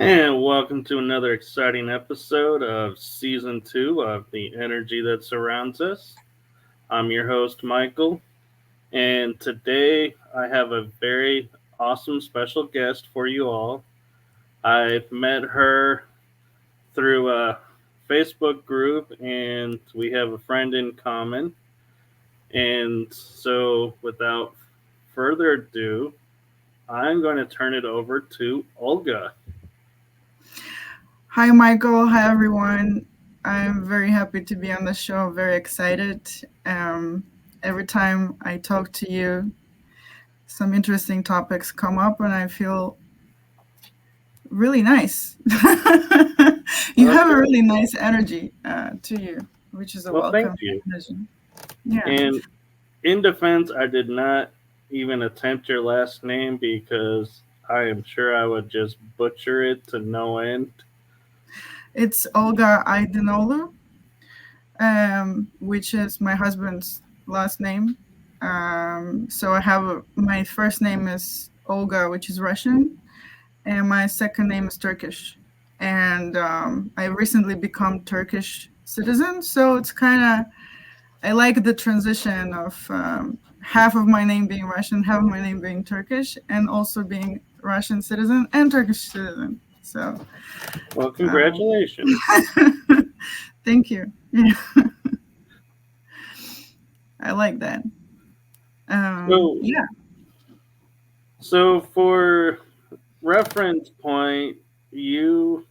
And welcome to another exciting episode of Season 2 of The Energy That Surrounds Us. I'm your host, Michael, and today I have a very awesome special guest for you all. I've met her through a Facebook group, and we have a friend in common. And so, without further ado, I'm going to turn it over to Olga. Hi, Michael. Hi, everyone. I'm very happy to be on the show. Very excited. Every time I talk to you, some interesting topics come up, and I feel really nice. You have a really nice energy to you, which is a welcome thank you. energy. Yeah. And in defense, I did not even attempt your last name because I am sure I would just butcher it to no end. It's Olga Aydınoğlu, which is my husband's last name. So I have my first name is Olga, which is Russian, and my second name is Turkish. And I recently become Turkish citizen, so it's kind of, I like the transition of half of my name being Russian, half of my name being Turkish, and also being Russian citizen and Turkish citizen. So, well, congratulations. Thank you. Yeah. I like that. Yeah. So for reference point, you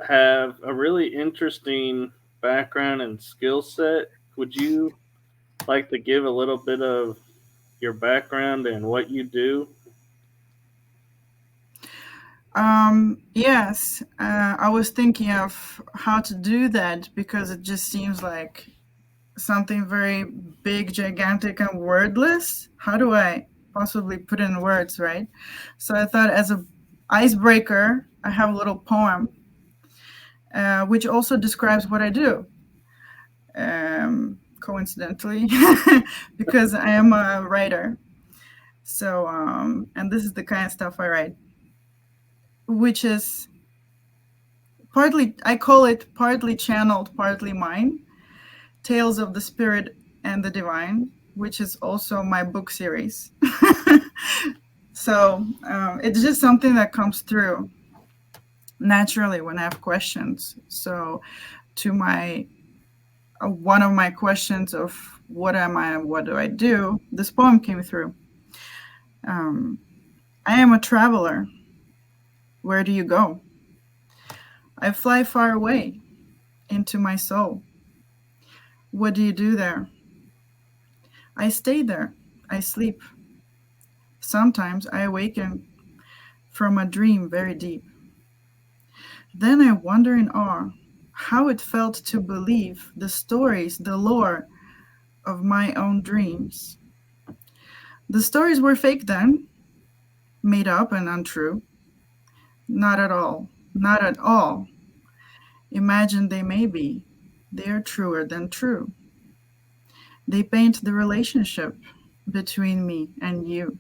have a really interesting background and skill set. Would you like to give a little bit of your background and what you do? Yes, I was thinking of how to do that because it just seems like something very big, gigantic, and wordless. How do I possibly put in words, right? So I thought as an icebreaker, I have a little poem, which also describes what I do. Coincidentally, because I am a writer. So, and this is the kind of stuff I write, which is partly, I call it partly channeled, partly mine, Tales of the Spirit and the Divine, which is also my book series. So it's just something that comes through naturally when I have questions. So to my one of my questions of what am I and what do I do, this poem came through. I am a traveler. Where do you go? I fly far away into my soul. What do you do there? I stay there. I sleep. Sometimes I awaken from a dream very deep. Then I wonder in awe how it felt to believe the stories, the lore of my own dreams. The stories were fake then, made up and untrue. Not at all. Not at all. Imagine they may be. They are truer than true. They paint the relationship between me and you.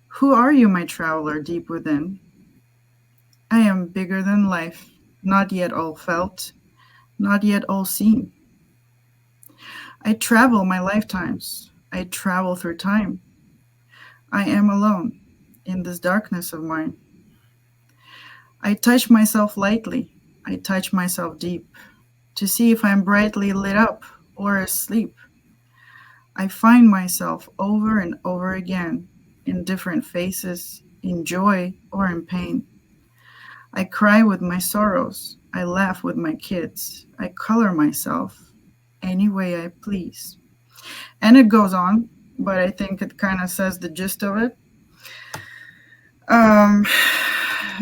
Who are you, my traveler deep within? I am bigger than life, not yet all felt, not yet all seen. I travel my lifetimes. I travel through time. I am alone in this darkness of mine. I touch myself lightly. I touch myself deep to see if I'm brightly lit up or asleep. I find myself over and over again in different faces, in joy or in pain. I cry with my sorrows. I laugh with my kids. I color myself any way I please. And it goes on, but I think it kind of says the gist of it. Um,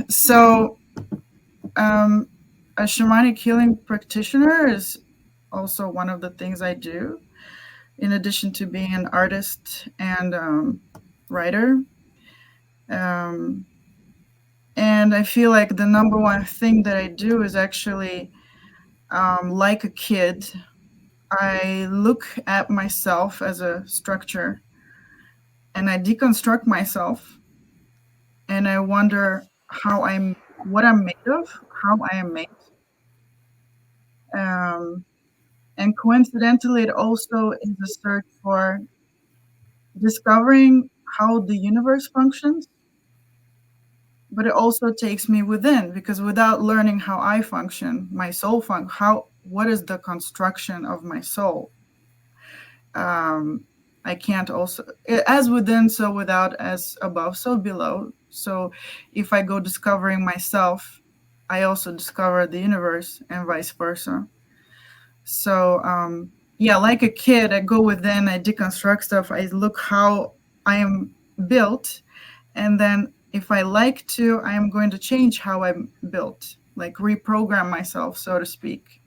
so, a shamanic healing practitioner is also one of the things I do, in addition to being an artist and writer. Um, and I feel like the number one thing that I do is actually, like a kid, I look at myself as a structure and I deconstruct myself and I wonder what I'm made of, how I am made. Um, and coincidentally, it also is a search for discovering how the universe functions, but it also takes me within because without learning how I function, my soul what is the construction of my soul? Um, I can't also, as within, so without, as above, so below. So if I go discovering myself, I also discover the universe and vice versa. So, yeah, like a kid, I go within, I deconstruct stuff, I look how I am built. And then if I like to, I am going to change how I'm built, like reprogram myself, so to speak,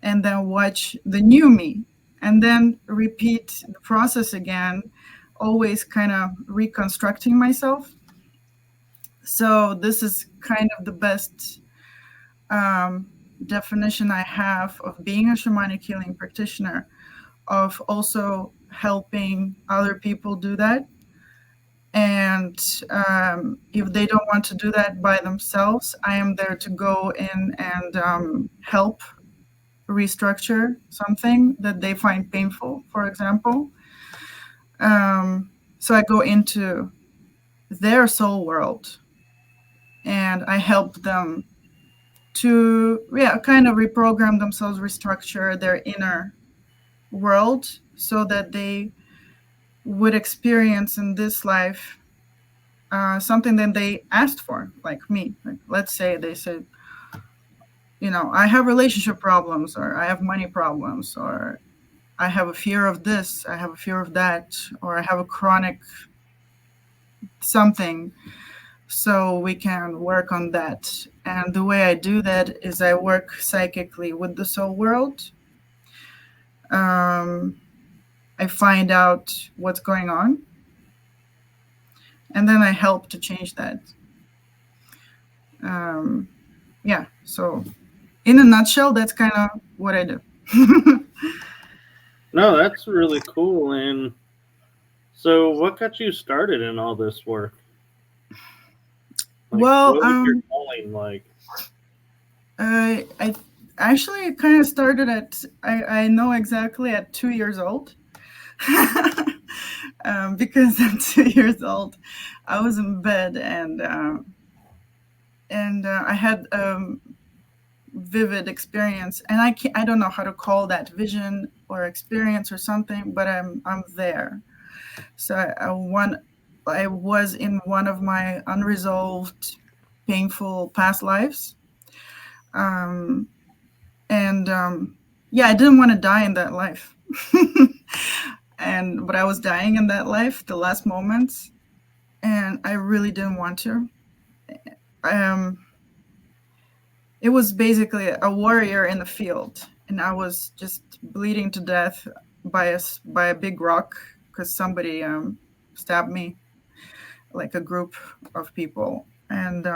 and then watch the new me and then repeat the process again, always kind of reconstructing myself. So this is kind of the best definition I have of being a shamanic healing practitioner, of also helping other people do that. And if they don't want to do that by themselves, I am there to go in and help restructure something that they find painful, for example. So I go into their soul world and I help them to, yeah, kind of reprogram themselves, restructure their inner world so that they would experience in this life something that they asked for, like me. Like, let's say they said, I have relationship problems, or I have money problems, or I have a fear of this, I have a fear of that, or I have a chronic something. So we can work on that. And the way I do that is I work psychically with the soul world. I find out what's going on, and then I help to change that. Yeah, so in a nutshell, that's kind of what I do. No, that's really cool. And so, what got you started in all this work? Like, Well, what was your calling like? I actually kind of started I know exactly at 2 years old. Because at 2 years old, I was in bed and I had vivid experience, and I don't know how to call that vision or experience or something, but I'm there. So I was in one of my unresolved, painful past lives, and yeah, I didn't want to die in that life, but I was dying in that life, the last moments, and I really didn't want to. Um, it was basically a warrior in the field, and I was just bleeding to death by a big rock because somebody stabbed me, like a group of people, and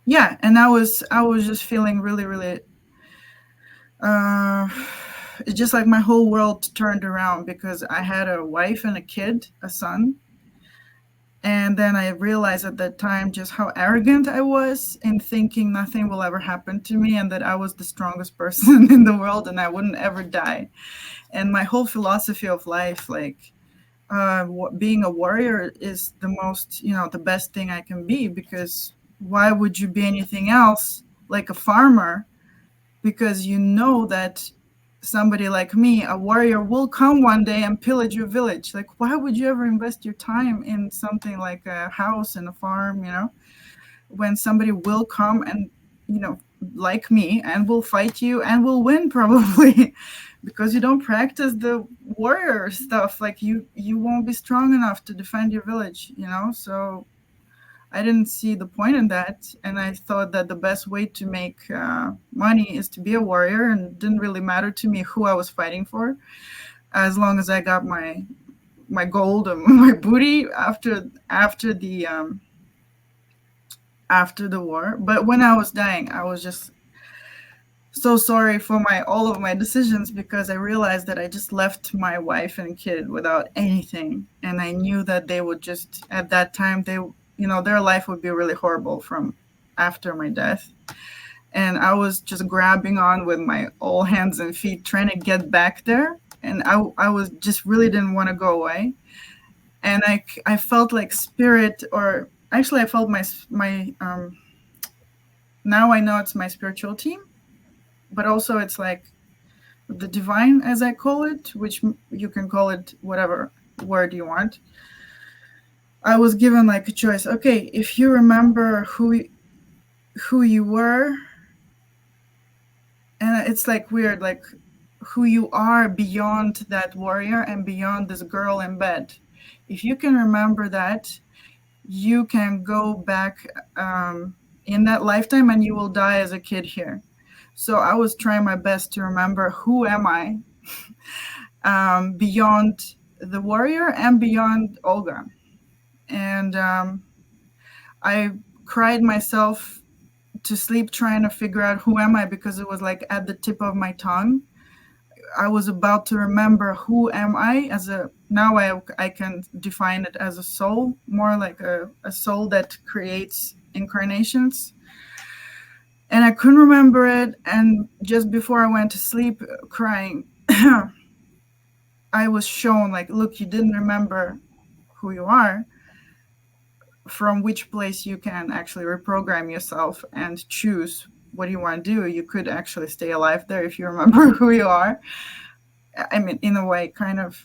yeah, and I was just feeling really really. Uh, it's just like my whole world turned around because I had a wife and a kid, a son. And then I realized at that time just how arrogant I was in thinking nothing will ever happen to me and that I was the strongest person in the world and I wouldn't ever die. And my whole philosophy of life, like being a warrior, is the most, the best thing I can be, because why would you be anything else like a farmer? Because you know that somebody like me, a warrior, will come one day and pillage your village. Like, why would you ever invest your time in something like a house and a farm, when somebody will come and, like me, and will fight you and will win probably because you don't practice the warrior stuff. Like, you won't be strong enough to defend your village, so I didn't see the point in that, and I thought that the best way to make money is to be a warrior, and it didn't really matter to me who I was fighting for, as long as I got my gold and my booty after the war. But when I was dying, I was just so sorry for my all of my decisions, because I realized that I just left my wife and kid without anything, and I knew that they would just, at that time, their life would be really horrible from after my death. And I was just grabbing on with my all hands and feet trying to get back there, and I was just really didn't want to go away. And I felt like spirit, or actually I felt my now I know it's my spiritual team, but also it's like the divine, as I call it, which you can call it whatever word you want. I was given like a choice. Okay, if you remember who you were, and it's like weird, like who you are beyond that warrior and beyond this girl in bed. If you can remember that, you can go back in that lifetime and you will die as a kid here. So I was trying my best to remember who am I beyond the warrior and beyond Olga. And I cried myself to sleep trying to figure out who am I, because it was like at the tip of my tongue. I was about to remember who am I as a, now I can define it as a soul, more like a soul that creates incarnations. And I couldn't remember it. And just before I went to sleep crying, I was shown like, look, you didn't remember who you are, from which place you can actually reprogram yourself and choose what you want to do. You could actually stay alive there if you remember who you are. I mean, in a way, kind of,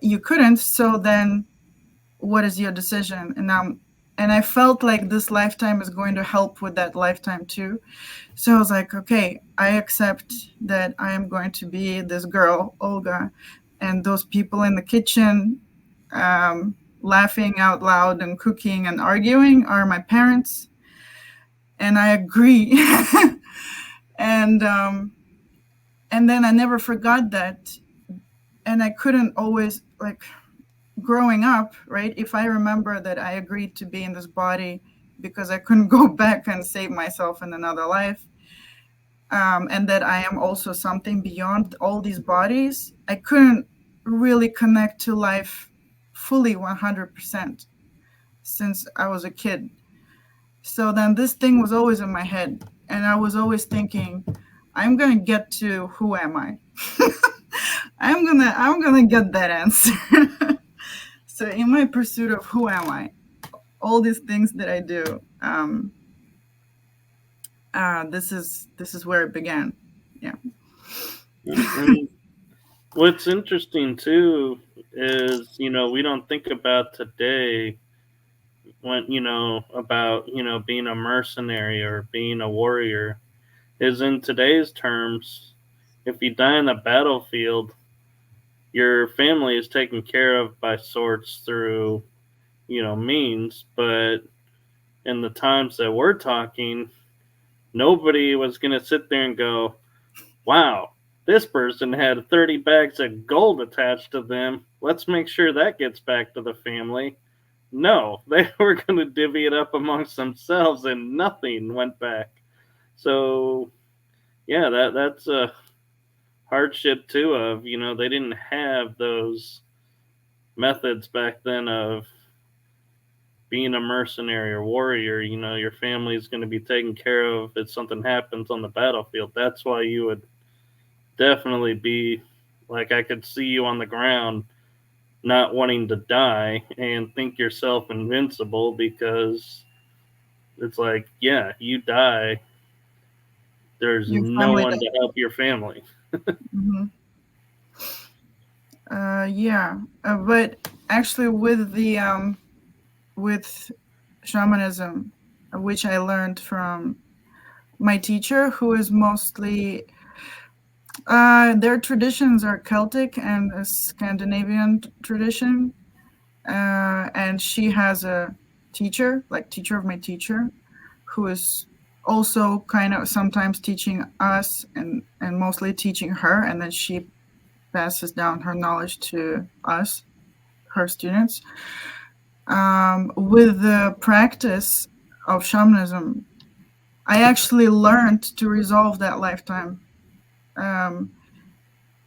you couldn't. So then what is your decision? And I felt like this lifetime is going to help with that lifetime too. So I was like, okay, I accept that I am going to be this girl, Olga, and those people in the kitchen laughing out loud and cooking and arguing are my parents. And I agree. and then I never forgot that. And I couldn't always, like, growing up, right? If I remember that I agreed to be in this body because I couldn't go back and save myself in another life, and that I am also something beyond all these bodies, I couldn't really connect to life fully 100% since I was a kid. So then this thing was always in my head, and I was always thinking, I'm gonna get to who am I? I'm gonna get that answer. So in my pursuit of who am I, all these things that I do, this is where it began. Yeah. And what's interesting too is, we don't think about today when, about, being a mercenary or being a warrior, is in today's terms, if you die in a battlefield, your family is taken care of by sorts through, means, but in the times that we're talking, nobody was going to sit there and go, wow, this person had 30 bags of gold attached to them. Let's make sure that gets back to the family. No, they were going to divvy it up amongst themselves and nothing went back. So, yeah, that's a hardship too of, they didn't have those methods back then of being a mercenary or warrior. Your family is going to be taken care of if something happens on the battlefield. That's why you would definitely be like, I could see you on the ground not wanting to die and think yourself invincible, because it's like, yeah, you die, there's Your no family one does. to help your family. Hmm. Yeah, but actually, with shamanism, which I learned from my teacher, who is mostly their traditions are Celtic and a Scandinavian tradition, and she has a teacher, like teacher of my teacher, who is also kind of sometimes teaching us and mostly teaching her, and then she passes down her knowledge to us, her students. With the practice of shamanism, I actually learned to resolve that lifetime, um,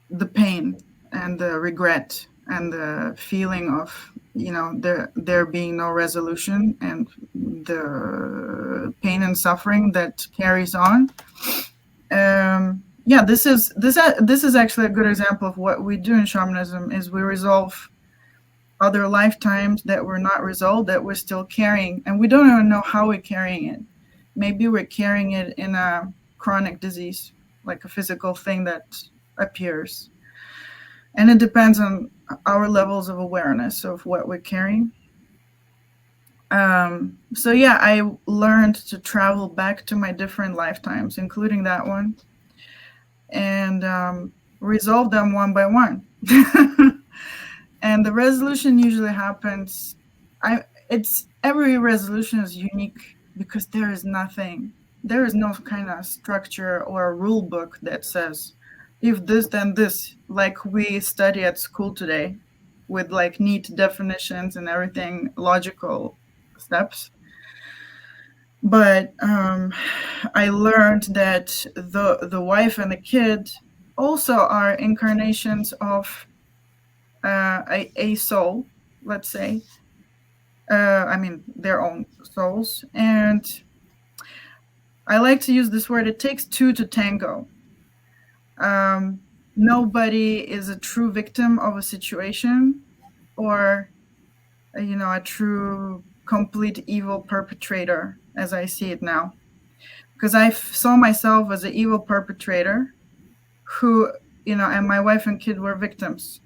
the pain and the regret and the feeling of there being no resolution and the pain and suffering that carries on. Yeah, this is actually a good example of what we do in shamanism. Is we resolve other lifetimes that were not resolved, that we're still carrying, and we don't even know how we're carrying it. Maybe we're carrying it in a chronic disease, like a physical thing that appears, and it depends on our levels of awareness of what we're carrying. So yeah, I learned to travel back to my different lifetimes, including that one, and resolve them one by one. And the resolution usually happens. It's every resolution is unique because there is no kind of structure or a rule book that says if this then this, like we study at school today, with like neat definitions and everything, logical steps. But I learned that the wife and the kid also are incarnations of a soul, let's say. I mean, their own souls. And I like to use this word, it takes two to tango. Nobody is a true victim of a situation or, a true complete evil perpetrator, as I see it now. Because I saw myself as an evil perpetrator who, and my wife and kid were victims.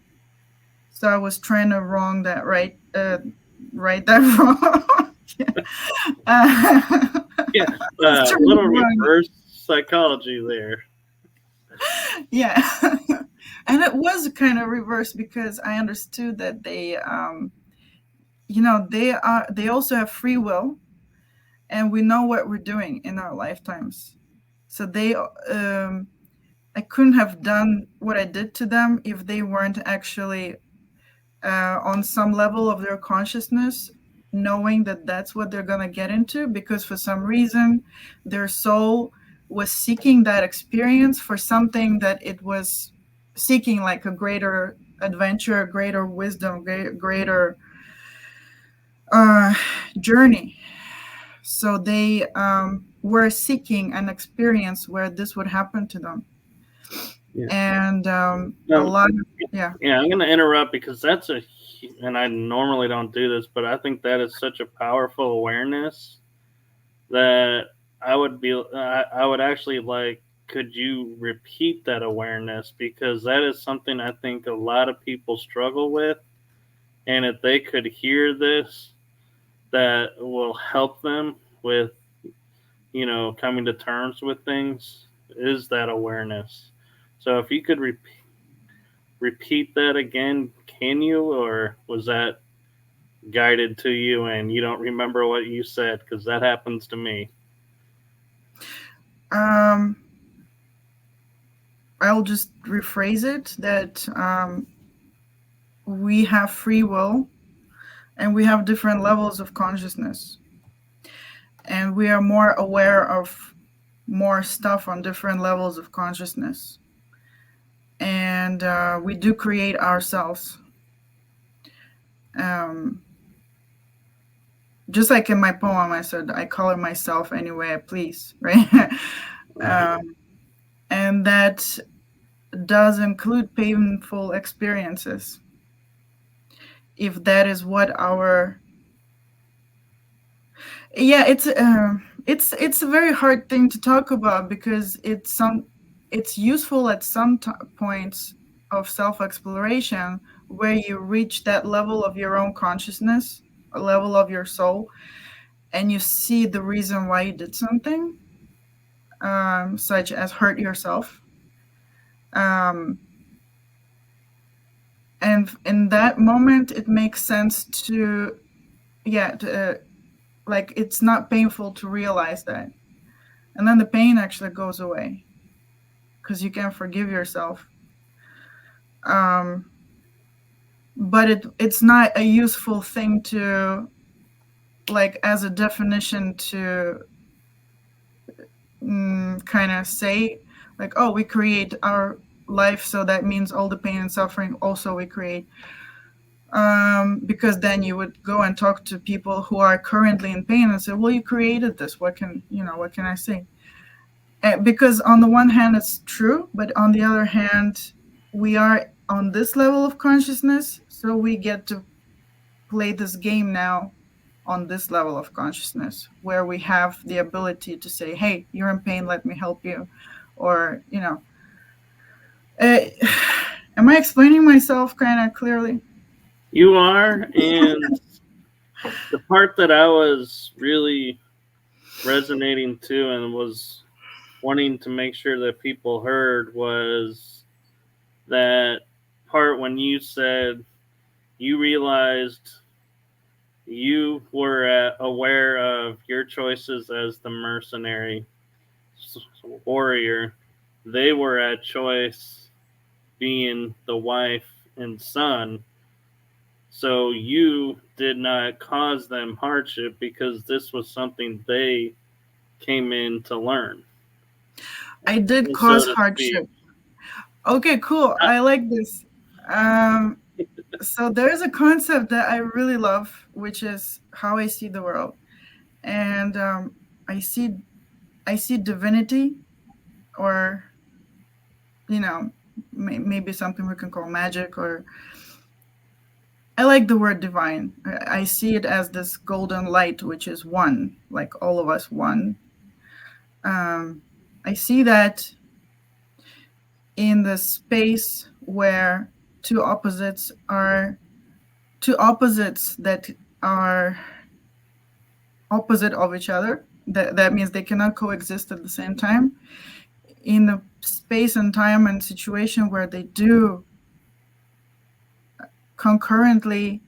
So I was trying to right that wrong. Yeah, It's a true, little wrong. reverse psychology there. Yeah. And it was kind of reverse because I understood that they also have free will, and we know what we're doing in our lifetimes. So I couldn't have done what I did to them if they weren't actually on some level of their consciousness, knowing that that's what they're going to get into, because for some reason their soul was seeking that experience for something that it was seeking, like a greater adventure, greater wisdom, greater uh, journey. So they were seeking an experience where this would happen to them. Yeah. And a Um, lot of, yeah. yeah, I'm going to interrupt because and I normally don't do this, but I think that is such a powerful awareness that I would actually like, could you repeat that awareness? Because that is something I think a lot of people struggle with. And if they could hear this, that will help them with, coming to terms with things, is that awareness. So if you could repeat that again, can you, or was that guided to you and you don't remember what you said, because that happens to me. Um, I'll just rephrase it that we have free will and we have different levels of consciousness. And we are more aware of more stuff on different levels of consciousness. And we do create ourselves. Just like in my poem, I said, I color myself any way I please, right? Right. And that does include painful experiences. If that is what our yeah, it's a very hard thing to talk about because it's useful at some points of self exploration where you reach that level of your own consciousness, a level of your soul, and you see the reason why you did something, such as hurt yourself. Um, and in that moment, it makes sense to, like, it's not painful to realize that. And then the pain actually goes away because you can forgive yourself. But it's not a useful thing to, like, as a definition to kind of say, like, oh, we create our life, so that means all the pain and suffering also we create. Because then you would go and talk to people who are currently in pain and say, well, you created this. What can I say? Because on the one hand, it's true, but on the other hand, we are on this level of consciousness, so we get to play this game now on this level of consciousness, where we have the ability to say, hey, you're in pain, let me help you. Or, uh, am I explaining myself kind of clearly? You are, and the part that I was really resonating to and was wanting to make sure that people heard was that part when you said you realized you were aware of your choices as the mercenary warrior. They were at choice being the wife and son. So you did not cause them hardship because this was something they came in to learn, I did so cause to speak. hardship. Okay, cool. I like this. Um, so there's a concept that I really love, which is how I see the world. And I see I see divinity, or maybe something we can call magic, or I like the word divine. I see it as this golden light, which is one, like all of us one. I see that in the space where two opposites that are opposite of each other. That means they cannot coexist at the same time. In the space and time and situation where they do concurrently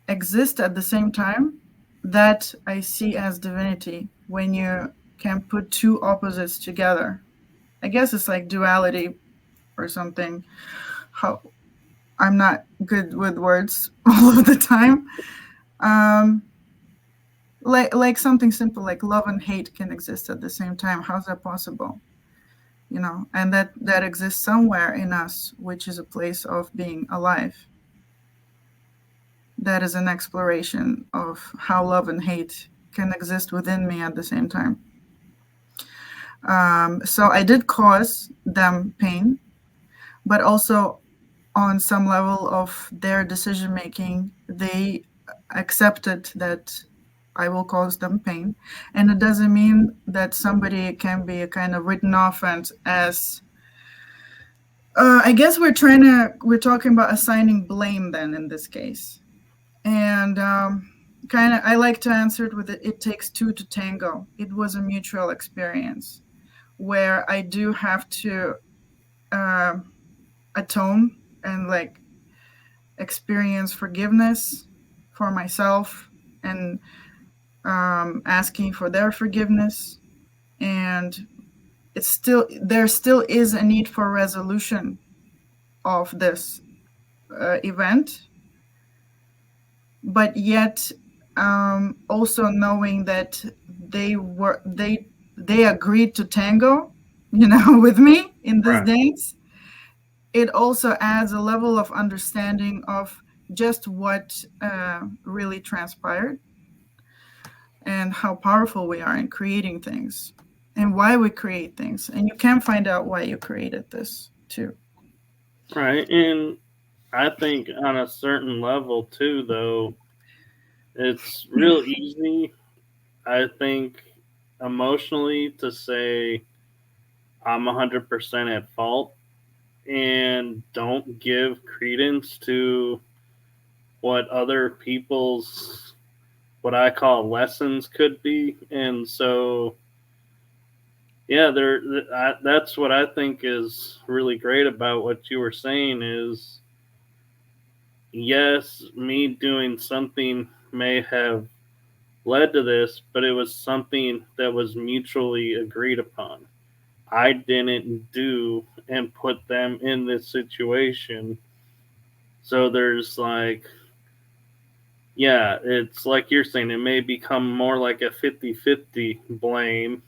exist at the same time, that I see as divinity, when you can put two opposites together. I guess it's like duality or something. How I'm not good with words all of the time. Um, like something simple like love and hate can exist at the same time. How's that possible? And that exists somewhere in us, which is a place of being alive. That is an exploration of how love and hate can exist within me at the same time. So I did cause them pain, but also on some level of their decision making, they accepted that I will cause them pain. And it doesn't mean that somebody can be kind of written off and as I guess we're talking about assigning blame then in this case. And kind of, I like to answer it with it takes two to tango. It was a mutual experience where I do have to atone and like experience forgiveness for myself and asking for their forgiveness. And there still is a need for resolution of this event, but yet also knowing that they agreed to tango, with me in this Right. dance. It also adds a level of understanding of just what really transpired and how powerful we are in creating things and why we create things. And you can find out why you created this too. Right. And I think on a certain level too, though, it's real easy, I think, emotionally to say I'm 100% at fault and don't give credence to what other people's, what I call lessons could be. And so, yeah, that's what I think is really great about what you were saying is, yes, me doing something may have led to this, but it was something that was mutually agreed upon. I didn't do and put them in this situation. So there's like, yeah, it's like you're saying, it may become more like a 50-50 blame.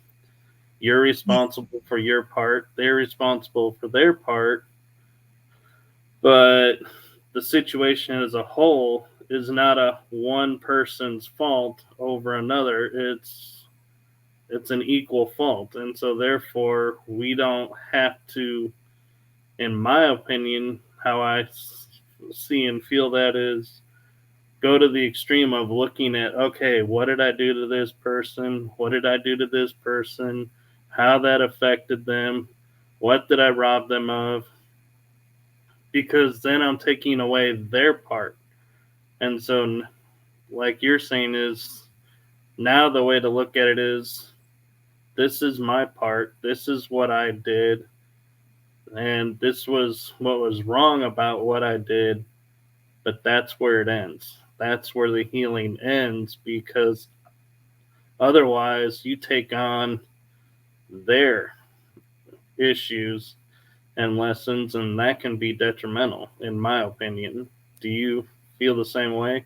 You're responsible for your part, they're responsible for their part, but the situation as a whole is not a one person's fault over another. It's an equal fault, and so therefore we don't have to, in my opinion, how I see and feel that is, go to the extreme of looking at, okay, what did I do to this person, what did I do to this person, how that affected them, what did I rob them of, because then I'm taking away their part. And so, like you're saying, is now the way to look at it is, this is my part, this is what I did, and this was what was wrong about what I did, but that's where it ends. That's where the healing ends, because otherwise you take on their issues and lessons, and that can be detrimental, in my opinion. Do you feel the same way?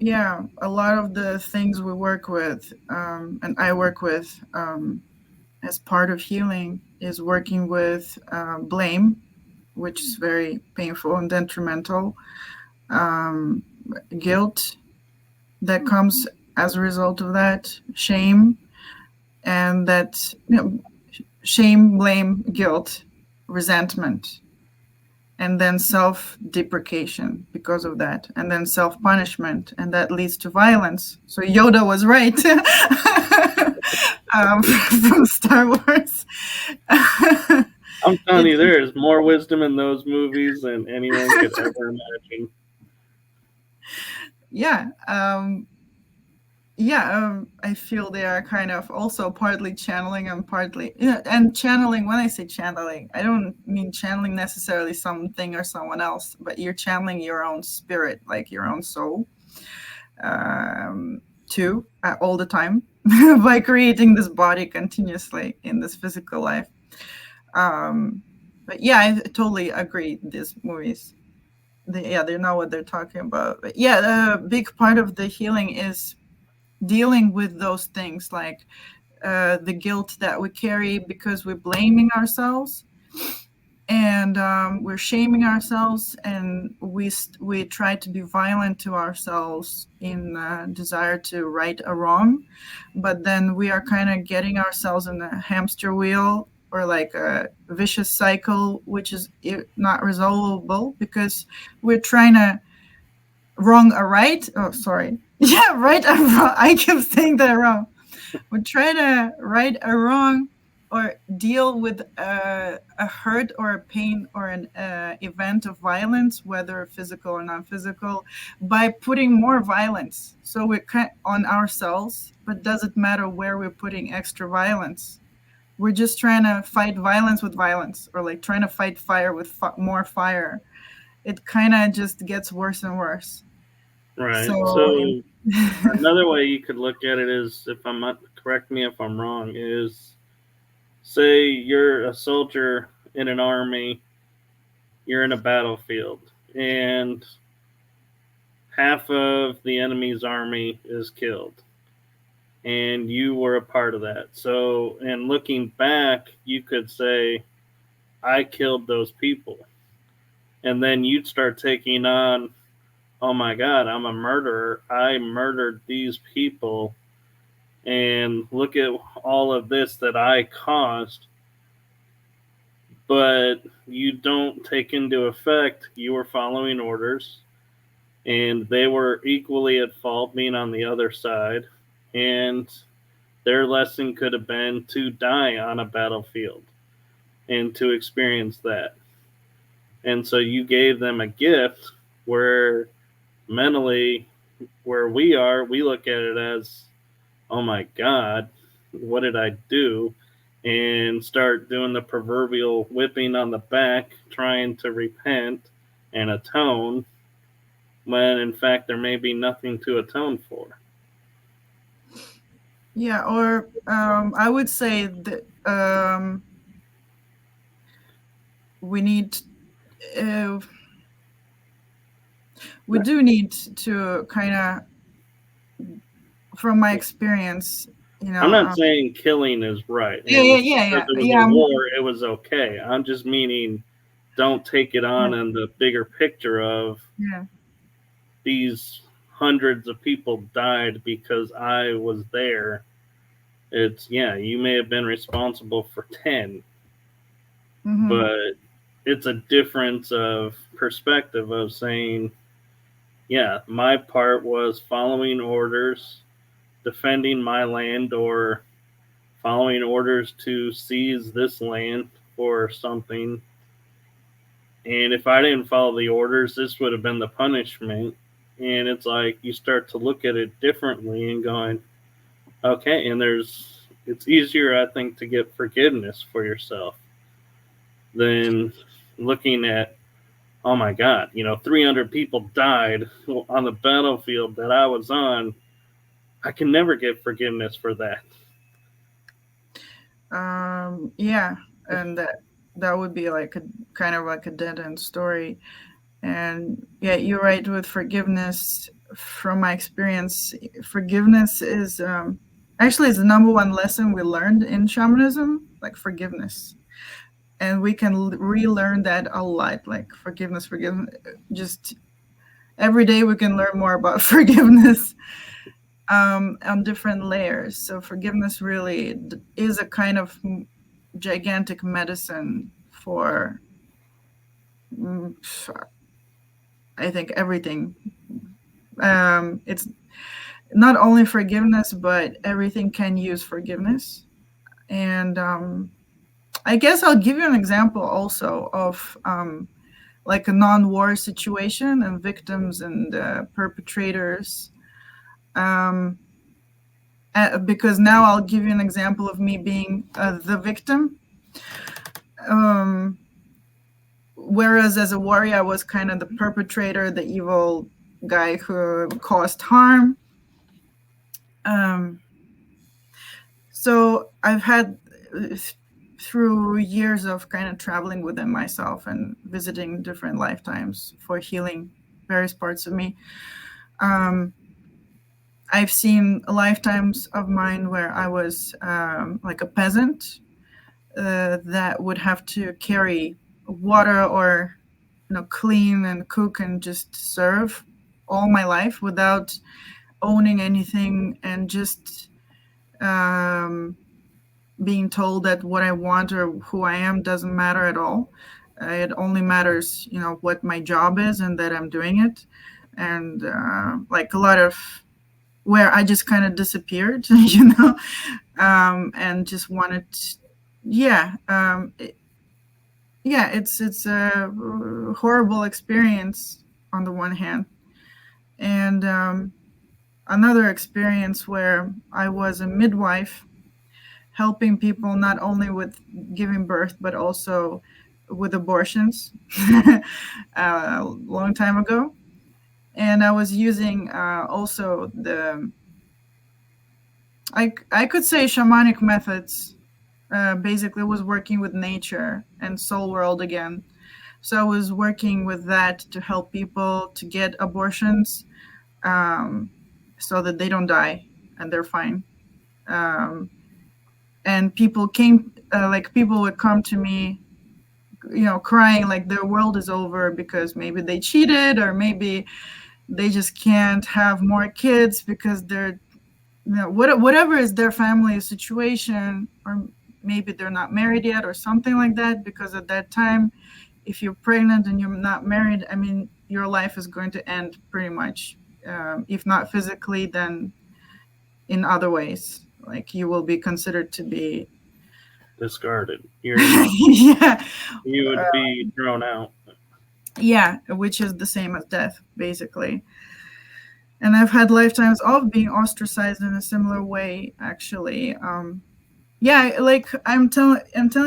Yeah, a lot of the things we work with, and I work with as part of healing, is working with blame, which is very painful and detrimental, um, guilt that comes as a result of that, shame, and that, shame, blame, guilt, resentment, and then self deprecation because of that, and then self punishment, and that leads to violence. So Yoda was right. From Star Wars. I'm telling It, you, there is more wisdom in those movies than anyone could ever imagine. yeah, yeah, I feel they are kind of also partly channeling and partly, and channeling. When I say channeling, I don't mean channeling necessarily something or someone else, but you're channeling your own spirit, like your own soul, too, all the time, by creating this body continuously in this physical life. Um, but yeah, I totally agree. These movies, they know what they're talking about. But yeah, a big part of the healing is dealing with those things, like the guilt that we carry because we're blaming ourselves, and we're shaming ourselves, and we try to be violent to ourselves in desire to right a wrong, but then we are kind of getting ourselves in a hamster wheel, or like a vicious cycle, which is not resolvable, because we're trying to wrong a right. Oh, sorry. Yeah, right or wrong. I keep saying that wrong. We try to right a wrong, or deal with a hurt or a pain or an event of violence, whether physical or non-physical, by putting more violence. So we're on ourselves, but does it matter where we're putting extra violence? We're just trying to fight violence with violence, or like trying to fight fire with more fire. it kind of just gets worse and worse. Right. So So another way you could look at it is, if I'm not, correct me if I'm wrong, is say you're a soldier in an army, you're in a battlefield, and half of the enemy's army is killed, and you were a part of that. So, in looking back, you could say, I killed those people. And then you'd start taking on, oh my God, I'm a murderer. I murdered these people. And look at all of this that I caused. But you don't take into effect you were following orders, and they were equally at fault being on the other side. And their lesson could have been to die on a battlefield and to experience that. And so you gave them a gift where mentally, where we are, we look at it as, oh my God, what did I do? And start doing the proverbial whipping on the back, trying to repent and atone, when in fact there may be nothing to atone for. yeah, or I would say that we need uh, we do need to kind of, from my experience, I'm not saying killing is right, yeah, and yeah, yeah, because yeah, it was a yeah, war, it was okay. I'm just meaning, don't take it on in the bigger picture of yeah. these hundreds of people died because I was there. It's, yeah, you may have been responsible for 10, Mm-hmm. but it's a difference of perspective of saying, yeah, my part was following orders, defending my land, or following orders to seize this land or something. And if I didn't follow the orders, this would have been the punishment. And it's like you start to look at it differently and going, okay, and it's easier, I think, to get forgiveness for yourself than looking at, oh my God, 300 people died on the battlefield that I was on. I can never get forgiveness for that. Yeah, and that would be like a kind of like a dead end story. And yeah, you're right with forgiveness. From my experience, forgiveness is actually is the number one lesson we learned in shamanism, like forgiveness. And we can relearn that a lot, like forgiveness. Just every day we can learn more about forgiveness on different layers. So forgiveness really is a kind of gigantic medicine for, I think, everything. It's not only forgiveness, but everything can use forgiveness. And I guess I'll give you an example also of like a non-war situation and victims and perpetrators. Because now I'll give you an example of me being the victim. Whereas as a warrior, I was kind of the perpetrator, the evil guy who caused harm. So I've had, through years of kind of traveling within myself and visiting different lifetimes for healing various parts of me, I've seen lifetimes of mine where I was like a peasant that would have to carry water or clean and cook and just serve all my life without owning anything, and just being told that what I want or who I am doesn't matter at all. It only matters, what my job is and that I'm doing it. And like a lot of where I just kind of disappeared, and just wanted, yeah, yeah, it's a horrible experience on the one hand, and another experience where I was a midwife, helping people not only with giving birth but also with abortions a long time ago, and I was using also the I could say shamanic methods. Basically, was working with nature and soul world again. So I was working with that to help people to get abortions, um, so that they don't die and they're fine. Um, and people came, like people would come to me, crying like their world is over because maybe they cheated, or maybe they just can't have more kids because they're, whatever is their family situation, or maybe they're not married yet or something like that. Because at that time, if you're pregnant and you're not married, I mean, your life is going to end pretty much. If not physically, then in other ways. Like you will be considered to be, Discarded. yeah, You uh, would be thrown out. yeah, which is the same as death, basically. And I've had lifetimes of being ostracized in a similar way, actually. Yeah, like I'm telling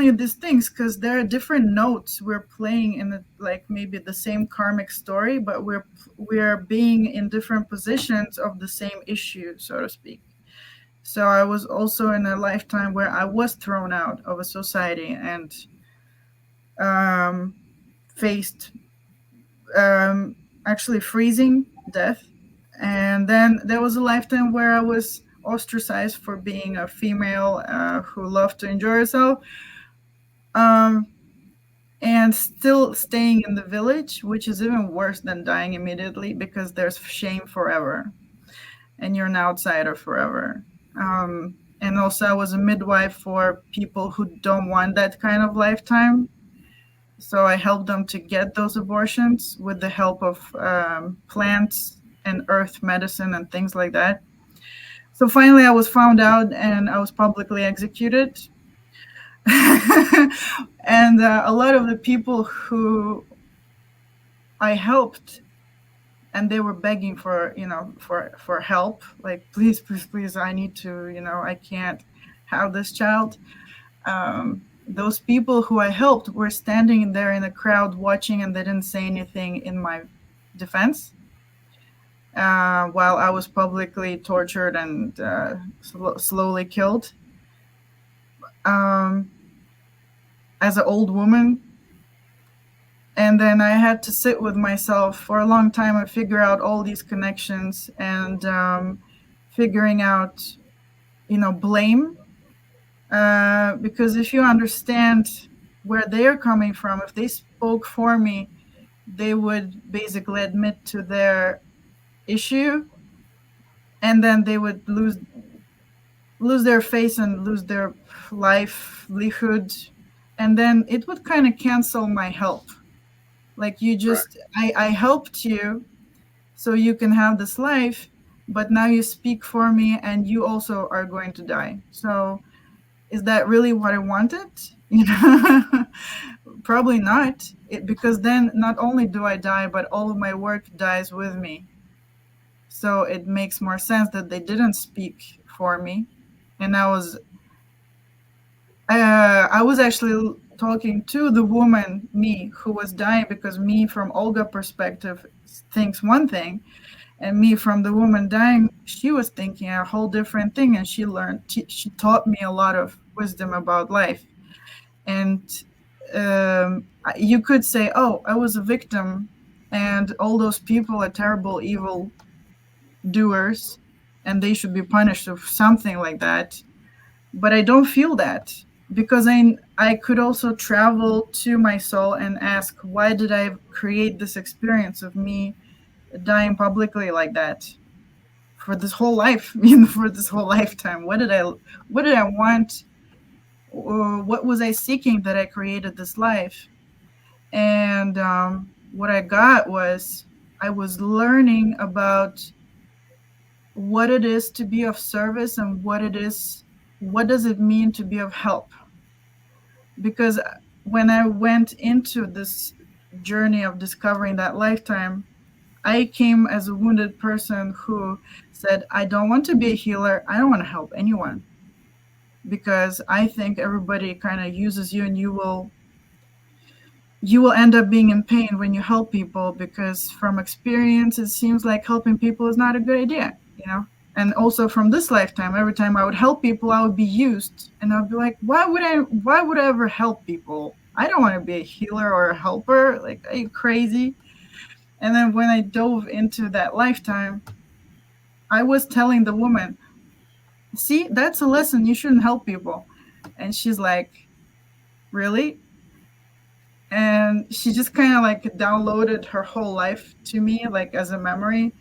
you these things because there are different notes we're playing in the, like maybe the same karmic story, but we're being in different positions of the same issue, so to speak. So I was also in a lifetime where I was thrown out of a society and um, faced, um, actually freezing death. And then there was a lifetime where I was ostracized for being a female who loved to enjoy herself, um, and still staying in the village, which is even worse than dying immediately because there's shame forever and you're an outsider forever. And also, I was a midwife for people who don't want that kind of lifetime. So I helped them to get those abortions with the help of plants and earth medicine and things like that. So finally, I was found out and I was publicly executed. And a lot of the people who I helped, and they were begging for, for help, like, please, please, please, I need to, I can't have this child. Those people who I helped were standing there in the crowd watching, and they didn't say anything in my defense, while I was publicly tortured and slowly killed. Um, as an old woman. And then I had to sit with myself for a long time and figure out all these connections, and figuring out, blame. Because if you understand where they're coming from, if they spoke for me, they would basically admit to their issue, and then they would lose their face and lose their livelihood, and then it would kind of cancel my help. Like, you Right. just, I helped you so you can have this life, but now you speak for me and you also are going to die. So is that really what I wanted? Probably not. Because then not only do I die, but all of my work dies with me. So it makes more sense that they didn't speak for me. And I was actually talking to the woman, me, who was dying, because me, from Olga perspective, thinks one thing, and me, from the woman dying, she was thinking a whole different thing, and she taught me a lot of wisdom about life. And you could say, oh, I was a victim, and all those people are terrible, evil doers, and they should be punished or something like that. But I don't feel that, because I could also travel to my soul and ask, why did I create this experience of me dying publicly like that for this whole life? For this whole lifetime, what did I want, or what was I seeking that I created this life? And what I got was, I was learning about what it is to be of service, and what does it mean to be of help. Because when I went into this journey of discovering that lifetime, I came as a wounded person who said, I don't want to be a healer. I don't want to help anyone, because I think everybody kind of uses you, and you will you will end up being in pain when you help people, because from experience it seems like helping people is not a good idea, you know. And also from this lifetime, every time I would help people, I would be used, and I'd be like, why would I ever help people? I don't want to be a healer or a helper. Like, are you crazy? And then when I dove into that lifetime, I was telling the woman, see, that's a lesson, you shouldn't help people. And she's like, really? And she just kind of like downloaded her whole life to me, like as a memory.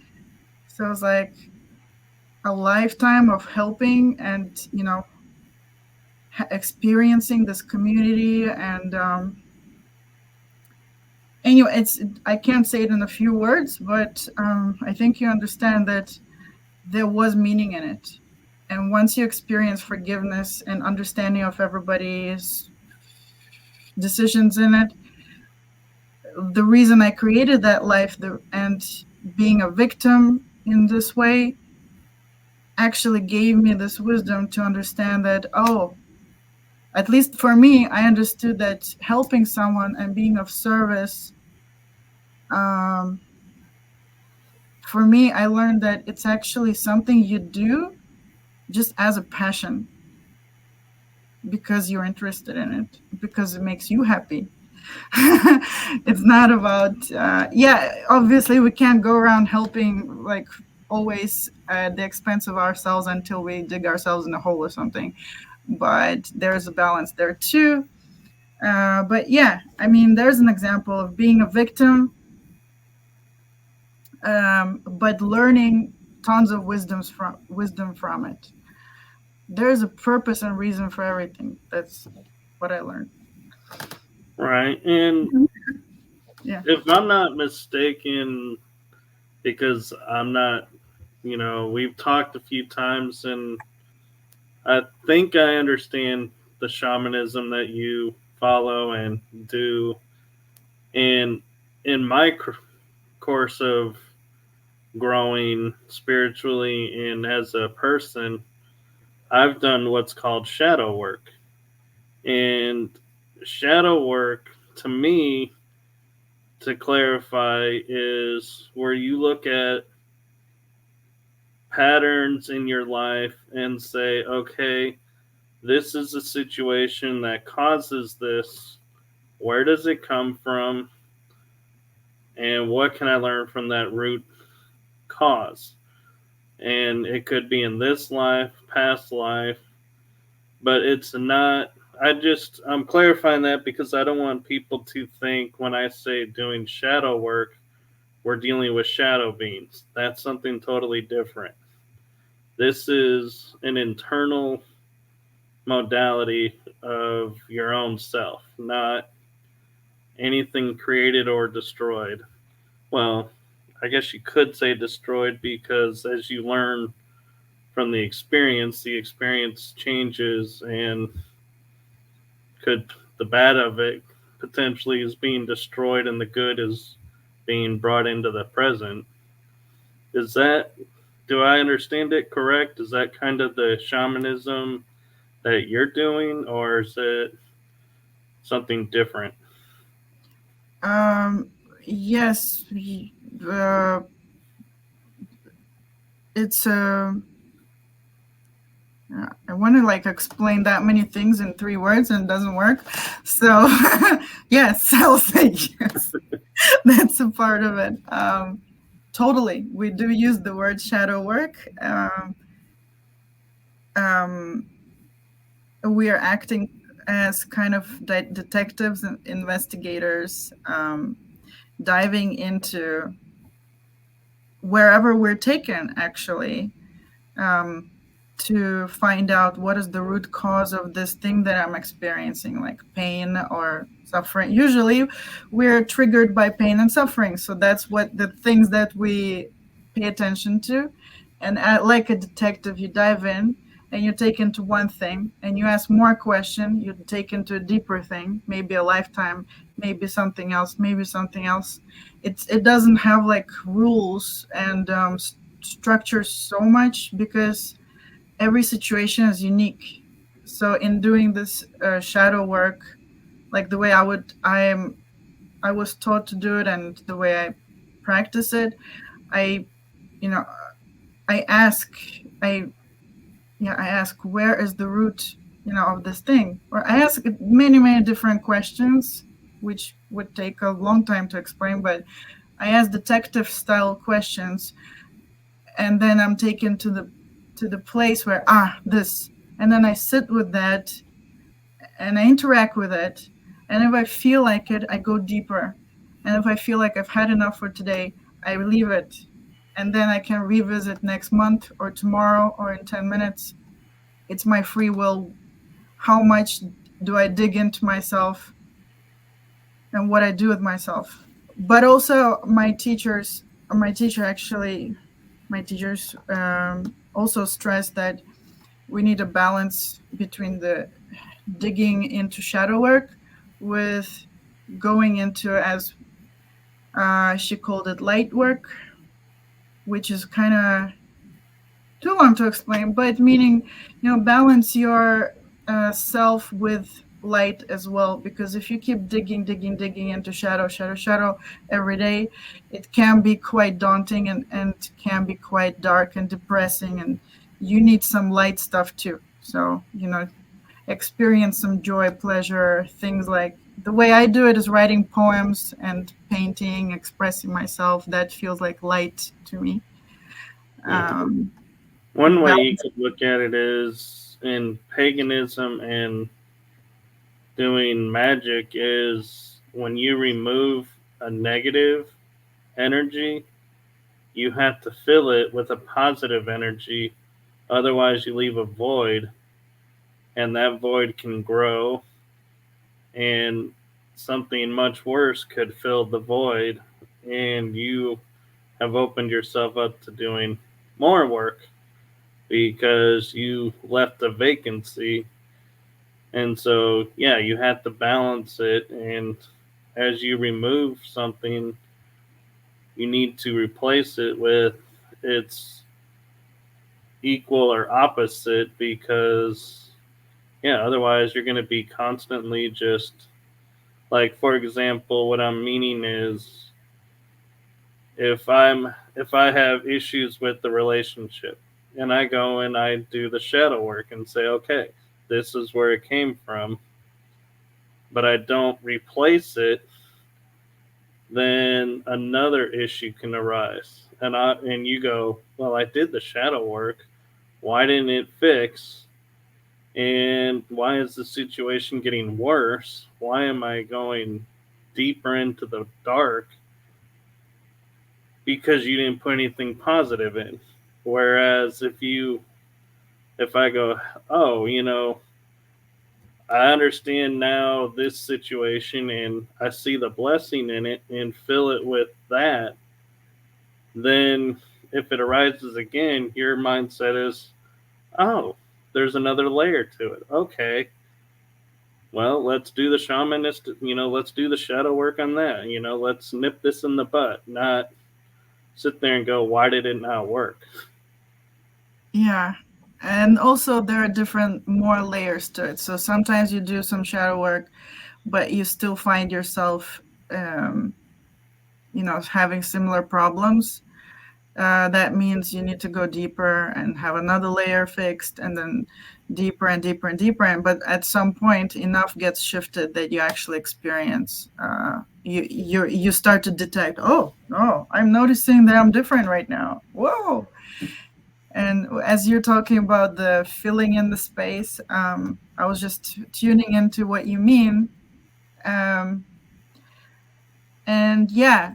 So it was like a lifetime of helping and, you know, experiencing this community. And anyway, I can't say it in a few words, but I think you understand that there was meaning in it. And once you experience forgiveness and understanding of everybody's decisions in it, the reason I created that life, and being a victim in this way, actually gave me this wisdom to understand that, oh, at least for me, I understood that helping someone and being of service, um, for me, I learned that it's actually something you do just as a passion, because you're interested in it, because it makes you happy. It's not about, yeah, obviously we can't go around helping like always at the expense of ourselves until we dig ourselves in a hole or something. But there's a balance there too. But yeah, I mean, there's an example of being a victim, but learning tons of wisdom from it. There's a purpose and reason for everything. That's what I learned. Right. And Yeah. if I'm not mistaken, because I'm not, we've talked a few times, and I think I understand the shamanism that you follow and do. And in my course of growing spiritually and as a person, I've done what's called shadow work. And shadow work, to me, to clarify, is where you look at patterns in your life and say, okay, this is a situation that causes this. Where does it come from? And what can I learn from that root cause? And it could be in this life, past life, but it's not. I'm clarifying that because I don't want people to think when I say doing shadow work, we're dealing with shadow beings. That's something totally different. This is an internal modality of your own self, not anything created or destroyed. Well, I guess you could say destroyed, because as you learn from the experience changes, and could the bad of it potentially is being destroyed and the good is being brought into the present. Is that, do I understand it correct? Is that kind of the shamanism that you're doing, or is it something different? Um, yes, it's I want to like explain that many things in 3 words and it doesn't work. So yes, I'll say yes. That's a part of it. Totally, we do use the word shadow work. Um, we are acting as kind of detectives and investigators, diving into wherever we're taken, actually, um, to find out what is the root cause of this thing that I'm experiencing, like pain or suffering. Usually, we're triggered by pain and suffering, so that's what the things that we pay attention to. And like a detective, you dive in and you take into one thing, and you ask more question. You take into a deeper thing, maybe a lifetime, maybe something else, maybe something else. It doesn't have like rules and structure so much, because every situation is unique. So in doing this shadow work, like the way I am I was taught to do it and the way I practice it, I, you know, I ask, I, yeah, I ask, where is the root, of this thing? Or I ask many, many different questions, which would take a long time to explain, but I ask detective style questions, and then I'm taken to the place where this, and then I sit with that and I interact with it. And if I feel like it, I go deeper. And if I feel like I've had enough for today, I leave it. And then I can revisit next month or tomorrow or in 10 minutes. It's my free will. How much do I dig into myself and what I do with myself? But also, my teachers also stress that we need a balance between the digging into shadow work with going into, as she called it, light work, which is kind of too long to explain, but meaning, balance your self with light as well. Because if you keep digging into shadow every day, it can be quite daunting, and can be quite dark and depressing. And you need some light stuff too. So, experience some joy, pleasure, things like the way I do it is writing poems and painting, expressing myself. That feels like light to me. Yeah. Um, One way you balance. could look at it is in paganism and doing magic is when you remove a negative energy, you have to fill it with a positive energy. Otherwise, you leave a void, and that void can grow, and something much worse could fill the void, and you have opened yourself up to doing more work because you left a vacancy. And so, yeah, you have to balance it. And as you remove something, you need to replace it with its equal or opposite because, yeah, otherwise you're going to be constantly just like, for example, what I'm meaning is if I have issues with the relationship and I go and I do the shadow work and say, okay, this is where it came from, but I don't replace it, then another issue can arise. And you go, well, I did the shadow work. Why didn't it fix? And why is the situation getting worse? Why am I going deeper into the dark? Because you didn't put anything positive in. Whereas if I go, oh, I understand now this situation and I see the blessing in it and fill it with that, then if it arises again, your mindset is, oh, there's another layer to it. Okay, well, let's do the shamanist, let's do the shadow work on that. Let's nip this in the butt, not sit there and go, why did it not work? Yeah. And also, there are different, more layers to it. So sometimes you do some shadow work, but you still find yourself, having similar problems. That means you need to go deeper and have another layer fixed, and then deeper and deeper and deeper. But at some point, enough gets shifted that you actually experience. You start to detect. Oh, no, I'm noticing that I'm different right now. Whoa! And as you're talking about the filling in the space, I was just tuning into what you mean. Um, and yeah,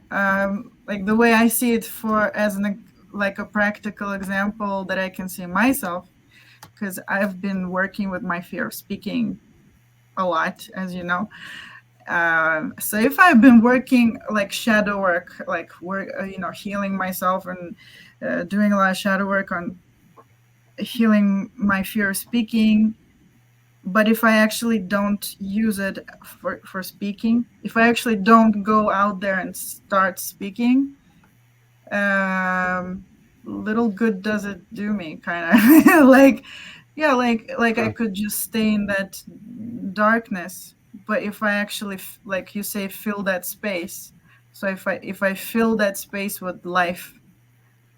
like the way I see it, for as like a practical example that I can see myself, because I've been working with my fear of speaking a lot, as you know. So if I've been working like shadow work, like work, healing myself and doing a lot of shadow work on healing my fear of speaking, but if I actually don't use it for speaking, if I actually don't go out there and start speaking, little good does it do me, kind of. Like, yeah, like I could just stay in that darkness. but if I actually like you say, fill that space, so if I fill that space with life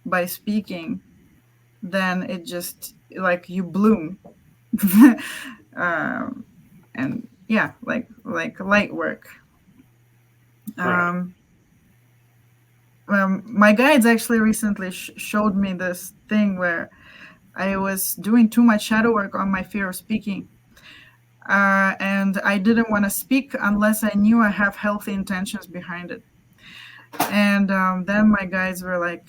by speaking, then it just like you bloom. um, and yeah, like light work. Right. um, my guides actually recently showed me this thing where I was doing too much shadow work on my fear of speaking. And I didn't want to speak unless I knew I have healthy intentions behind it. And then my guides were like,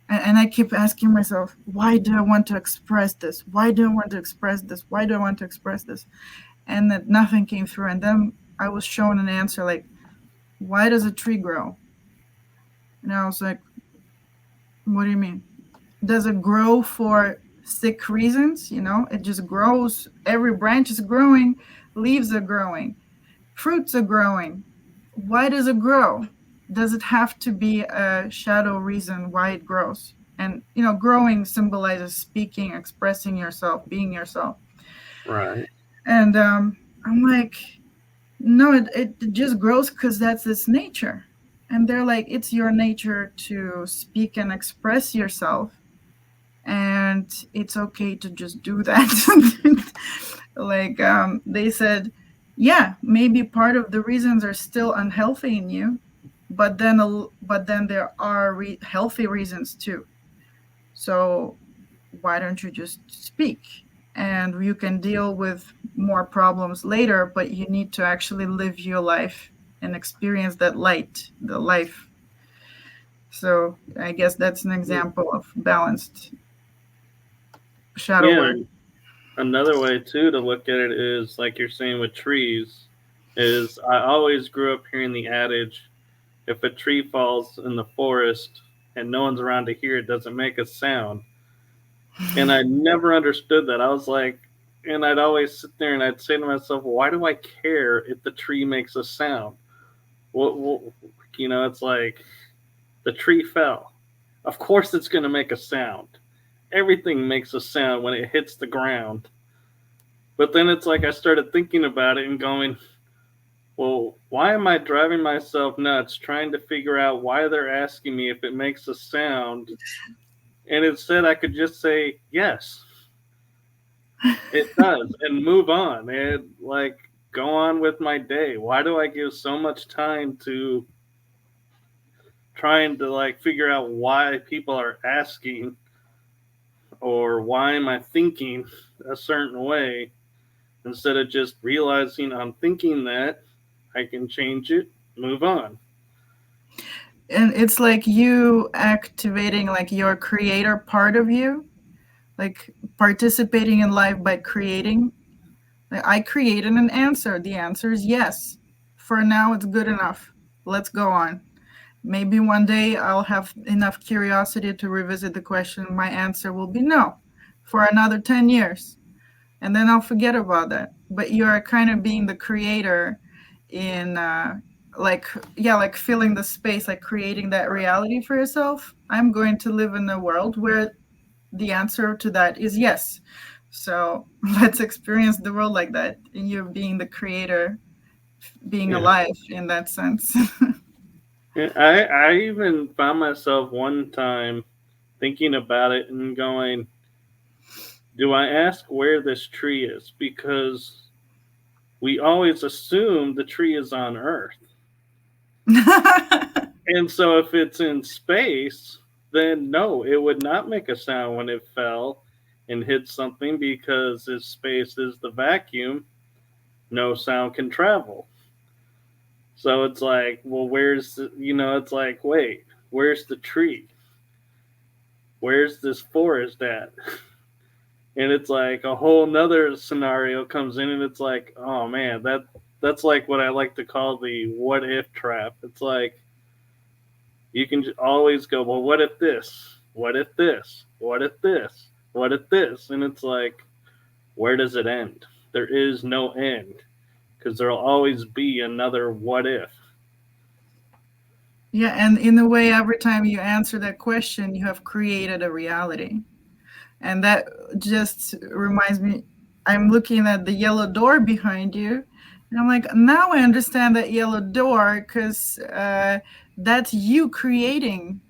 and I keep asking myself, why do I want to express this? Why do I want to express this? Why do I want to express this? And that nothing came through. And then I was shown an answer like, why does a tree grow? And I was like, what do you mean? Does it grow for sick reasons? It just grows. Every branch is growing, leaves are growing, fruits are growing. Why does it grow? Does it have to be a shadow reason why it grows? And growing symbolizes speaking, expressing yourself, being yourself. Right. And I'm like, no, it just grows because that's its nature. And they're like, it's your nature to speak and express yourself, and it's okay to just do that. Like they said, yeah, maybe part of the reasons are still unhealthy in you, but then there are healthy reasons too. So why don't you just speak, and you can deal with more problems later, but you need to actually live your life and experience that light, the life. So I guess that's an example of balanced shadow Yeah. work. And another way too to look at it is like you're saying with trees. Is I always grew up hearing the adage: if a tree falls in the forest and no one's around to hear it, doesn't make a sound. And I never understood that. I was like, and I'd always sit there and I'd say to myself, why do I care if the tree makes a sound? What it's like the tree fell. Of course it's going to make a sound. Everything makes a sound when it hits the ground. But then it's like I started thinking about it and going, well, why am I driving myself nuts trying to figure out why they're asking me if it makes a sound? And instead, I could just say, yes, it does, and move on and like go on with my day. Why do I give so much time to trying to like figure out why people are asking or why am I thinking a certain way instead of just realizing I'm thinking that I can change it, move on. And it's like you activating like your creator part of you, like participating in life by creating. Like, I created an answer. The answer is yes. For now, it's good enough. Let's go on. Maybe one day I'll have enough curiosity to revisit the question. My answer will be no for another 10 years. And then I'll forget about that. But you're kind of being the creator in like, yeah, like filling the space, like creating that reality for yourself. I'm going to live in a world where the answer to that is yes. So let's experience the world like that. And you're being the creator, being Yeah. alive in that sense. I even found myself one time thinking about it and going, do I ask where this tree is? Because we always assume the tree is on Earth. And so if it's in space, then no, it would not make a sound when it fell and hit something because if space is the vacuum, no sound can travel. So it's like, well, it's like, wait, where's the tree? Where's this forest at? And it's like a whole nother scenario comes in and it's like, oh man, that's like what I like to call the what if trap. It's like you can always go, well, what if this? What if this? What if this? What if this? And it's like, where does it end? There is no end because there'll always be another what if. Yeah, and in a way, every time you answer that question, you have created a reality. And that just reminds me, I'm looking at the yellow door behind you, And I'm like, now I understand that yellow door, because that's you co-creating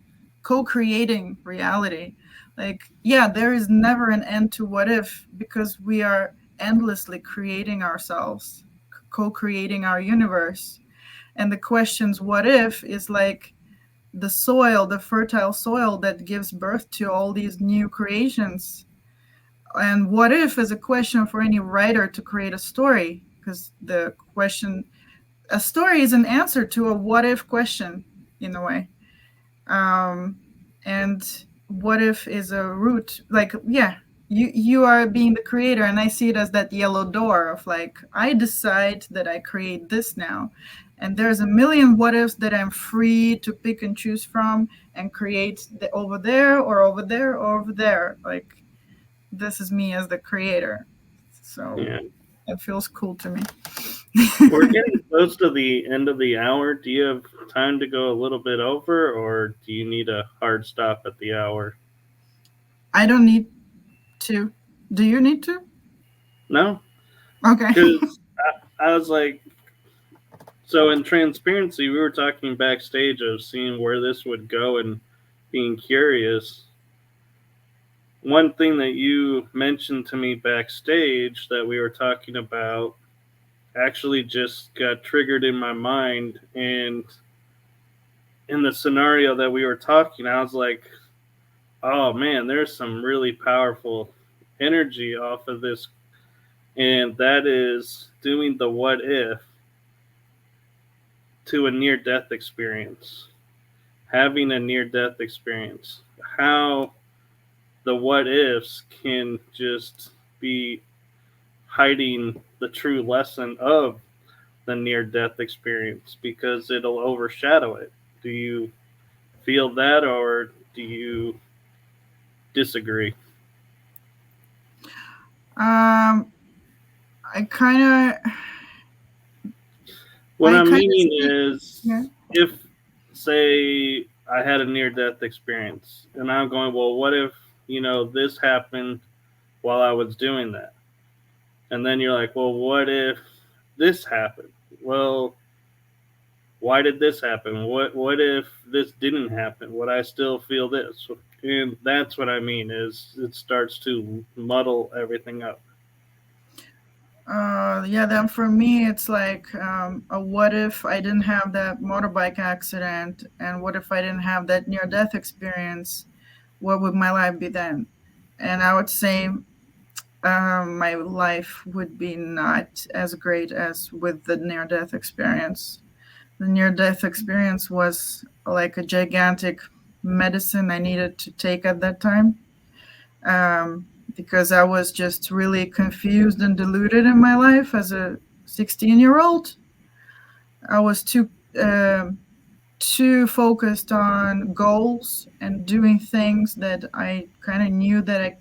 reality. Like, yeah, there is never an end to what if, because we are endlessly creating ourselves, co-creating our universe. And the questions what if is like the soil, the fertile soil that gives birth to all these new creations. And what if is a question for any writer to create a story, because the question, a story is an answer to a what if question in a way. um, and what if is a root, like, yeah, you are being the creator, and I see it as that yellow door of like, I decide that I create this now, and there's a million what ifs that I'm free to pick and choose from and create over there or over there or over there. Like, this is me as the creator, so Yeah. it feels cool to me. We're getting close to the end of the hour. Do you have time to go a little bit over, or do you need a hard stop at the hour? I don't need to. Do you need to? No, Okay. because I was like, so in transparency, we were talking backstage of seeing where this would go and being curious. One thing that you mentioned to me backstage that we were talking about actually just got triggered in my mind. And in the scenario that we were talking, I was like, oh man, there's some really powerful energy off of this. And that is doing the what if to a near death experience, having a near death experience. How the what ifs can just be hiding the true lesson of the near death experience because it'll overshadow it. Do you feel that, or do you disagree? Um, I kind of, What I I'm kind of meaning see. is, Yeah. if, say, I had a near death experience and I'm going, well, what if, this happened while I was doing that? And then you're like, well, what if this happened? Well, why did this happen? What if this didn't happen? Would I still feel this? And that's what I mean is it starts to muddle everything up. Yeah. Then for me, it's like, a what if I didn't have that motorbike accident, and what if I didn't have that near death experience? What would my life be then? And I would say, my life would be not as great as with the near death experience. The near death experience was like a gigantic medicine I needed to take at that time, because I was just really confused and deluded in my life as a 16-year-old. I was too focused on goals and doing things that I kind of knew that I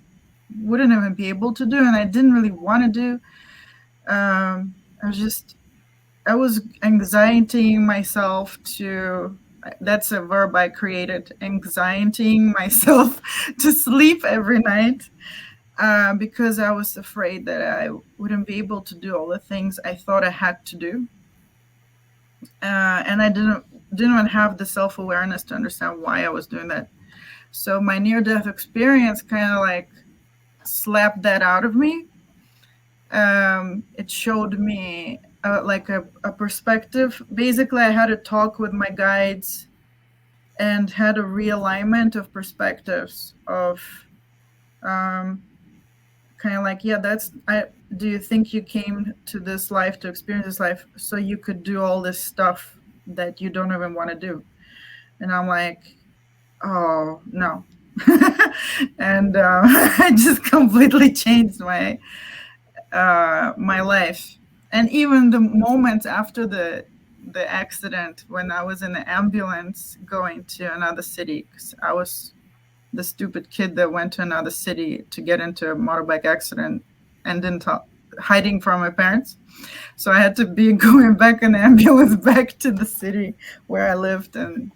wouldn't even be able to do, and I didn't really want to do. I was just, I was anxietying myself to, that's a verb I created, anxietying myself to sleep every night, because I was afraid that I wouldn't be able to do all the things I thought I had to do. And I didn't even have the self-awareness to understand why I was doing that. So my near-death experience kind of like slapped that out of me. It showed me, like a perspective. Basically, I had a talk with my guides and had a realignment of perspectives of, kind of like, yeah, that's, do you think you came to this life to experience this life so you could do all this stuff that you don't even want to do? And I'm like, oh no. And I just completely changed my life. And even the moments after the accident, when I was in the ambulance going to another city, because I was the stupid kid that went to another city to get into a motorbike accident and didn't hiding from my parents. So I had to be going back in the ambulance back to the city where I lived in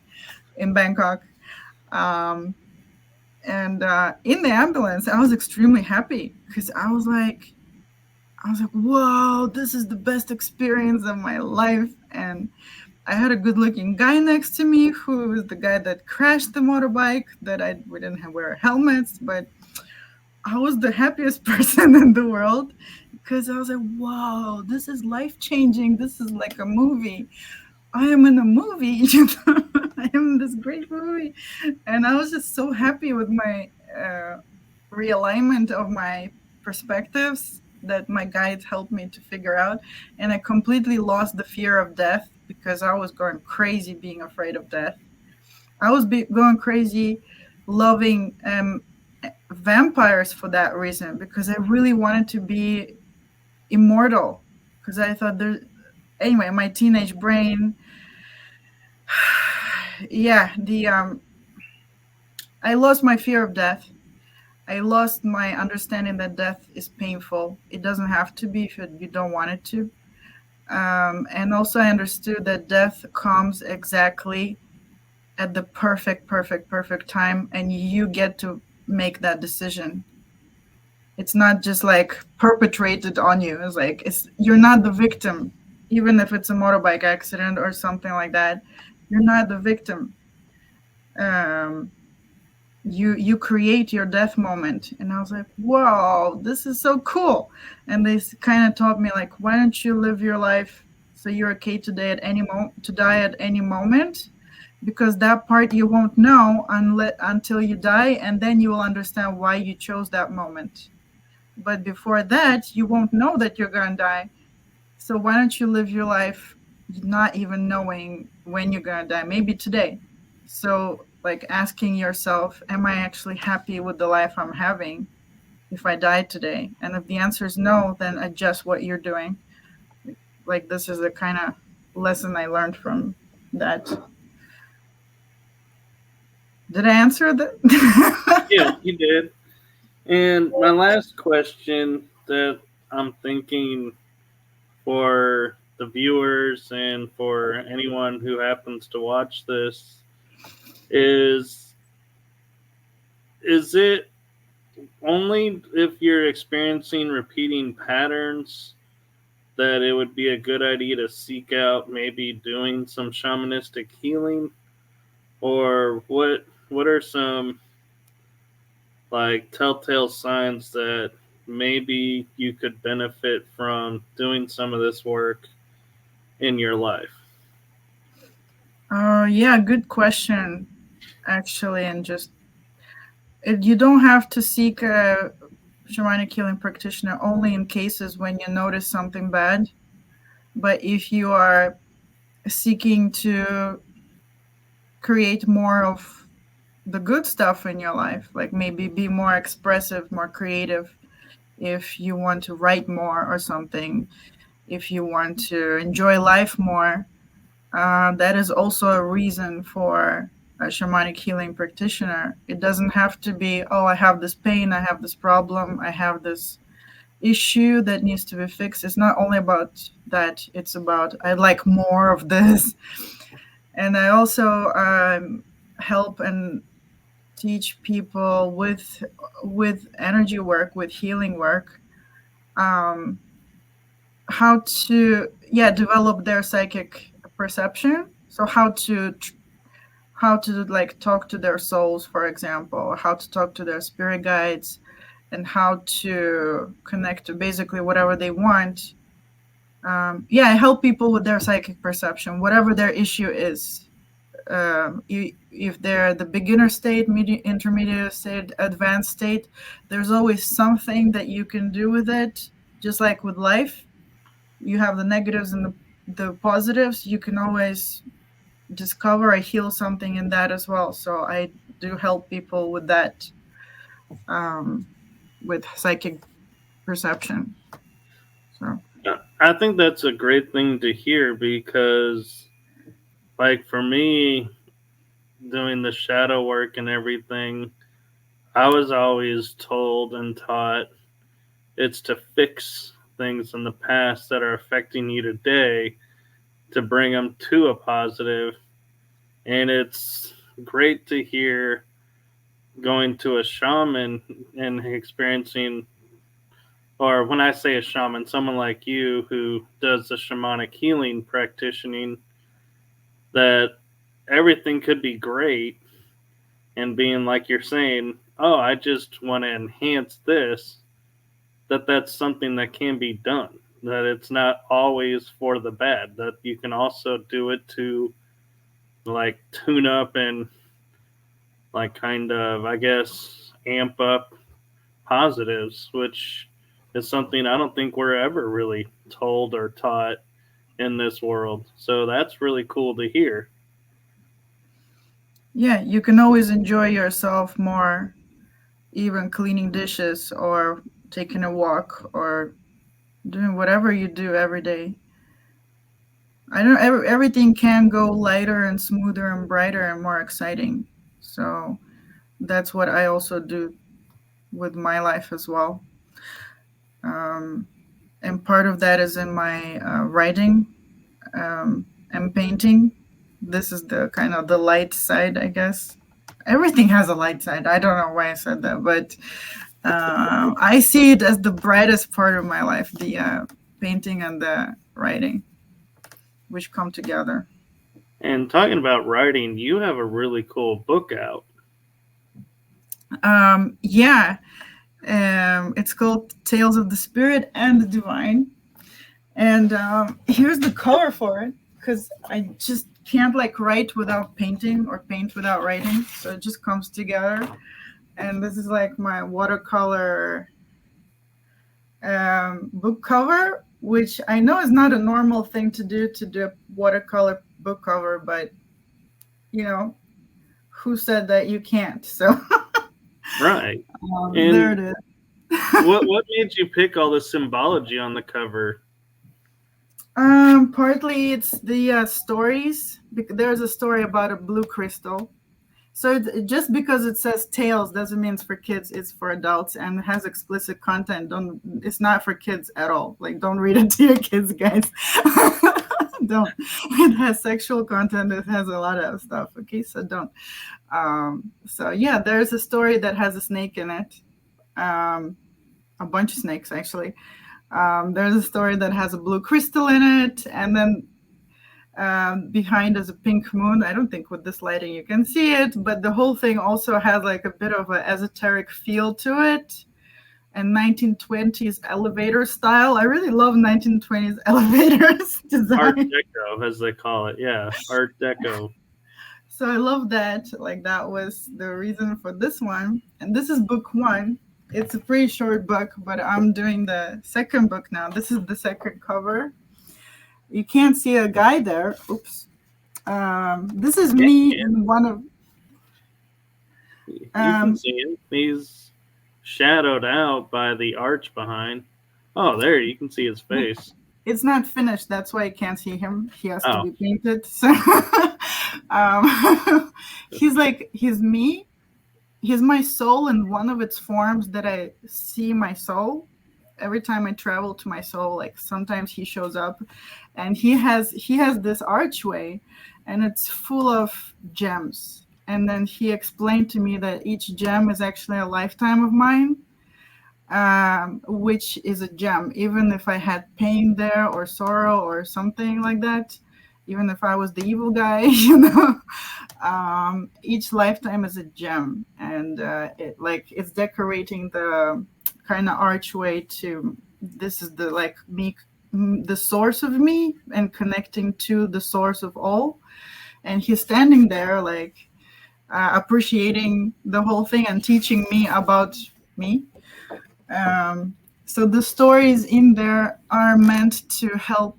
Bangkok. Um, and in the ambulance, I was extremely happy because I was like, I was like, whoa, this is the best experience of my life. And I had a good looking guy next to me who was the guy that crashed the motorbike that we didn't have wear helmets, but I was the happiest person in the world because I was like, wow, this is life changing. This is like a movie. I am in a movie. I am in this great movie. And I was just so happy with my realignment of my perspectives that my guides helped me to figure out. And I completely lost the fear of death because I was going crazy being afraid of death. I was going crazy loving vampires for that reason because I really wanted to be immortal because I thought there anyway my teenage brain yeah the I lost my fear of death. I lost my understanding that death is painful. It doesn't have to be if you don't want it to. And also I understood that death comes exactly at the perfect time, and you get to make that decision. It's not just like perpetrated on you. It's like you're not the victim, even if it's a motorbike accident or something like that. You're not the victim. Um, you create your death moment, and I was like, whoa, this is so cool. And they kind of taught me like, why don't you live your life so you're okay today at any moment to die at any moment, because that part you won't know until you die, and then you will understand why you chose that moment. But before that, you won't know that you're going to die. So why don't you live your life not even knowing when you're going to die? Maybe today. So, like asking yourself, am I actually happy with the life I'm having if I die today? And if the answer is no, then adjust what you're doing. Like this is the kind of lesson I learned from that. Did I answer that? Yeah, you did. And my last question that I'm thinking for the viewers and for anyone who happens to watch this is it only if you're experiencing repeating patterns that it would be a good idea to seek out maybe doing some shamanistic healing, or what are some like telltale signs that maybe you could benefit from doing some of this work in your life? Yeah, good question, actually. And just you don't have to seek a shamanic healing practitioner only in cases when you notice something bad. But if you are seeking to create more of the good stuff in your life, like maybe be more expressive, more creative, if you want to write more or something, if you want to enjoy life more, that is also a reason for a shamanic healing practitioner. It doesn't have to be, oh, I have this pain, I have this problem, I have this issue that needs to be fixed. It's not only about that, it's about, I'd like more of this. And I also help and teach people with energy work, with healing work, um, how to develop their psychic perception. So how to like talk to their souls, for example, how to talk to their spirit guides, and how to connect to basically whatever they want. I help people with their psychic perception, whatever their issue is. If they're the beginner state, intermediate state, advanced state, there's always something that you can do with it. Just like with life, you have the negatives and the positives. You can always discover or heal something in that as well. So I do help people with that, um, with psychic perception. So I think that's a great thing to hear because, like, for me, doing the shadow work and everything, I was always told and taught it's to fix things in the past that are affecting you today to bring them to a positive. And it's great to hear going to a shaman and experiencing or when I say a shaman, someone like you who does the shamanic healing practicing, that everything could be great, and being like you're saying, oh, I just want to enhance this, that's something that can be done. That it's not always for the bad. That you can also do it to like tune up and like kind of, I guess, amp up positives, which is something I don't think we're ever really told or taught in this world. So that's really cool to hear. Yeah, you can always enjoy yourself more, even cleaning dishes or taking a walk or doing whatever you do every day. I don't everything can go lighter and smoother and brighter and more exciting. So that's what I also do with my life as well. Um, and part of that is in my writing and painting. This is the kind of the light side, I guess. Everything has a light side. I don't know why I said that, but I see it as the brightest part of my life, the painting and the writing, which come together. And talking about writing, you have a really cool book out. Yeah, it's called Tales of the Spirit and the Divine. And here's the cover for it, because I just can't like write without painting or paint without writing. So it just comes together. And this is like my watercolor book cover, which I know is not a normal thing to do a watercolor book cover, but you know, who said that you can't? So Right. there And it is. what made you pick all the symbology on the cover? Partly it's the stories. There's a story about a blue crystal. So just because it says tales doesn't mean it's for kids. It's for adults and has explicit content. Don't. It's not for kids at all. Like, don't read it to your kids, guys. Don't. It has sexual content. It has a lot of stuff. Okay, so don't. So yeah, there's a story that has a snake in it. A bunch of snakes actually. There's a story that has a blue crystal in it, and then behind is a pink moon. I don't think with this lighting you can see it, but the whole thing also has like a bit of an esoteric feel to it, and 1920s elevator style. I really love 1920s elevators Art design. Deco, as they call it. Yeah, Art Deco. So I love that. Like, that was the reason for this one. And this is book one. It's a pretty short book, but I'm doing the second book now. This is the second cover. You can't see a guy there. Oops. This is Yeah, me in one of. you can Um, see him. He's shadowed out by the arch behind. Oh, there, you can see his face. it's not finished. That's why I can't see him. He has to Oh, be painted. So he's me. He's my soul in one of its forms that I see my soul. Every time I travel to my soul, like sometimes he shows up, and he has this archway, and it's full of gems. And then he explained to me that each gem is actually a lifetime of mine, which is a gem. Even if I had pain there or sorrow or something like that, even if I was the evil guy, each lifetime is a gem, and it's decorating the kind of archway to this is the like me, the source of me, and connecting to the source of all. And he's standing there like appreciating the whole thing and teaching me about me. So the stories in there are meant to help,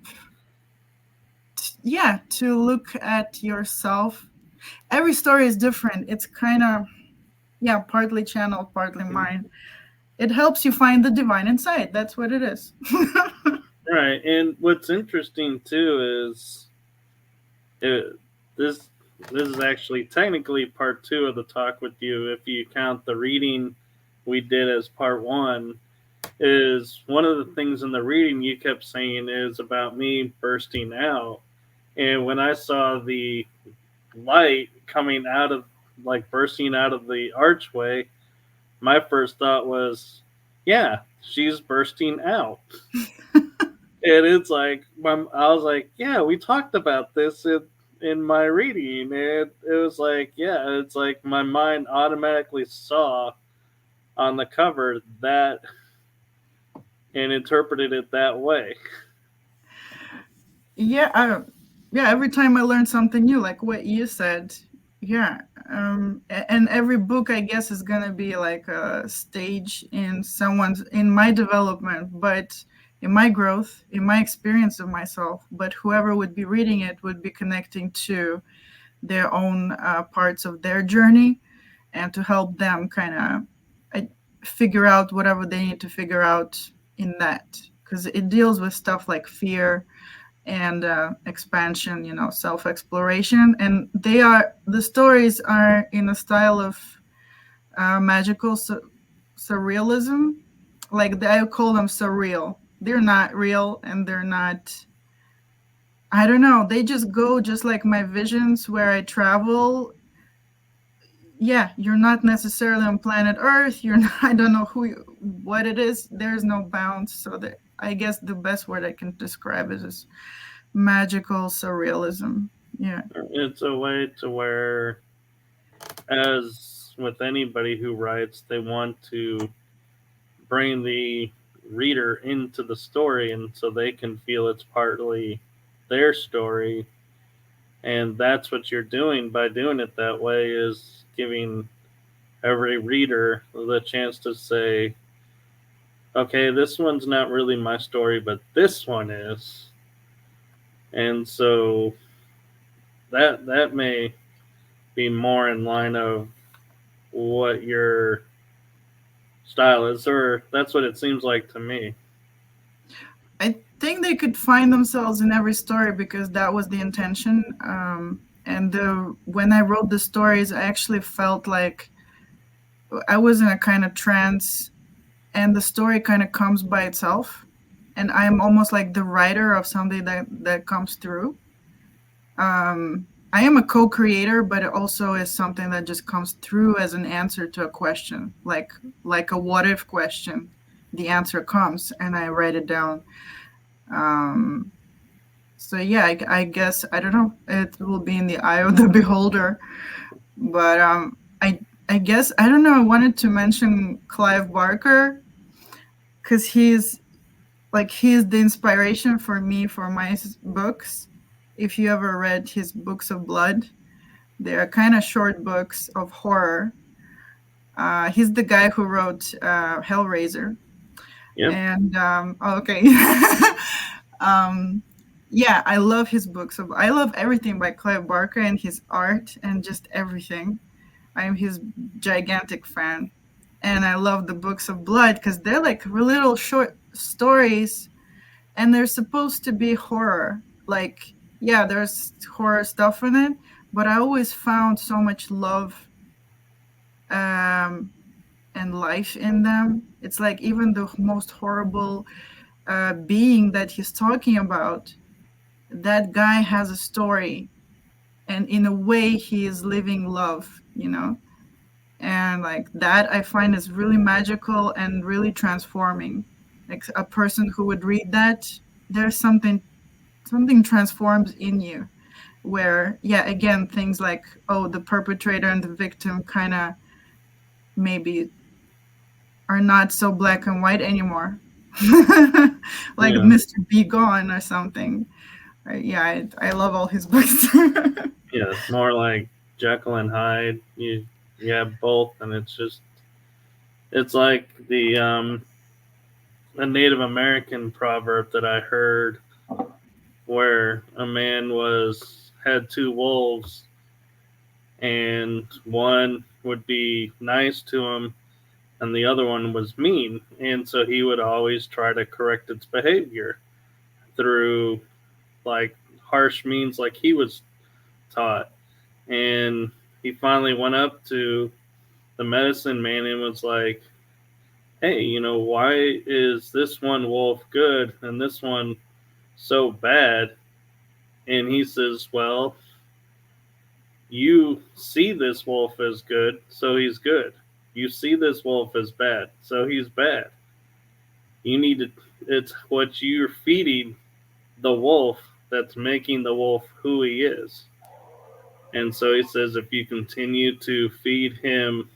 yeah, to look at yourself. Every story is different. It's kind of, yeah, partly channeled, partly mine. It helps you find the divine inside. That's what it is. right. And what's interesting too is it, this this is actually technically part two of the talk with you. If you count the reading we did as part one, is one of the things in the reading you kept saying is about me bursting out. And when I saw the light coming out of, like, bursting out of the archway, my first thought was, yeah, she's bursting out. And it's like, I was like, yeah, we talked about this in my reading. And it was like, yeah, it's like my mind automatically saw on the cover that and interpreted it that way. Yeah, yeah. Every time I learn something new, like what you said, yeah. And every book, I guess, is gonna be like a stage in my development, but in my growth, in my experience of myself. But whoever would be reading it would be connecting to their own parts of their journey, and to help them kind of figure out whatever they need to figure out in that, because it deals with stuff like fear and expansion, self exploration. And the stories are in a style of magical surrealism. Like I call them surreal. They're not real, and they're not. I don't know. They just go just like my visions where I travel. Yeah, you're not necessarily on planet Earth. You're not, I don't know what it is. There's no bounds. So I guess the best word I can describe it is magical surrealism. Yeah. It's a way to where, as with anybody who writes, they want to bring the reader into the story, and so they can feel it's partly their story. And that's what you're doing by doing it that way, is giving every reader the chance to say, okay, this one's not really my story, but this one is. And so that may be more in line of what your style is, or that's what it seems like to me. I think they could find themselves in every story because that was the intention. And when I wrote the stories, I actually felt like I was in a kind of trance, and the story kind of comes by itself. And I'm almost like the writer of something that comes through. I am a co-creator, but it also is something that just comes through as an answer to a question, like a what if question. The answer comes, and I write it down. Um, so yeah, I guess I don't know. It will be in the eye of the beholder. But I guess I don't know. I wanted to mention Clive Barker because he's the inspiration for me for my books. If you ever read his books of blood, they are kind of short books of horror. He's the guy who wrote Hellraiser, Yep. and okay, yeah, I love his books. I love everything by Clive Barker and his art and just everything. I'm his gigantic fan, and I love the books of blood because they're like little short stories, and they're supposed to be horror. Like, yeah, there's horror stuff in it, but I always found so much love um, and life in them. It's like even the most horrible being that he's talking about, that guy has a story, and in a way, he is living love. And like that, I find is really magical and really transforming. Like a person who would read that, there's something transforms in you, where yeah, again, things like, oh, the perpetrator and the victim kind of maybe are not so black and white anymore. Like Yeah. Mr. Be Gone or something. Yeah, I love all his books. Yeah. More like Jekyll and Hyde. You have both, and it's like a Native American proverb that I heard, where a man was had two wolves, and one would be nice to him and the other one was mean, and so he would always try to correct its behavior through like harsh means like he was taught. And he finally went up to the medicine man and was like, hey, why is this one wolf good and this one so bad? And he says, well, you see this wolf as good, so he's good. You see this wolf as bad, so he's bad. You need to. It's what you're feeding the wolf that's making the wolf who he is. And so he says if you continue to feed him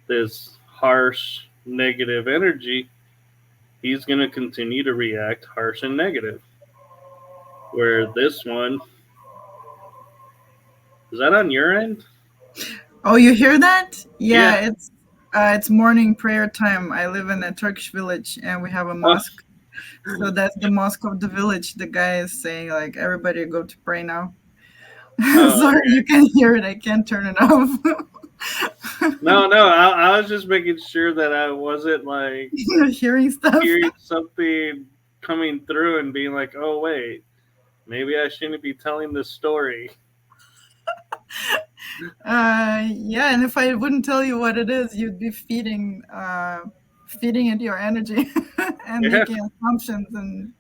this harsh, negative energy, he's going to continue to react harsh and negative. Where this one, is that on your end? Oh, you hear that? Yeah. Yeah, it's morning prayer time. I live in a Turkish village and we have a Oh, mosque. So that's the mosque of the village. The guy is saying like everybody go to pray now. oh, Sorry, you can hear it. I can't turn it off. no, no. I was just making sure that I wasn't like Hearing stuff. hearing something coming through and being like, oh, wait, maybe I shouldn't be telling this story. Yeah, and if I wouldn't tell you what it is, you'd be feeding it your energy and Yeah. making assumptions and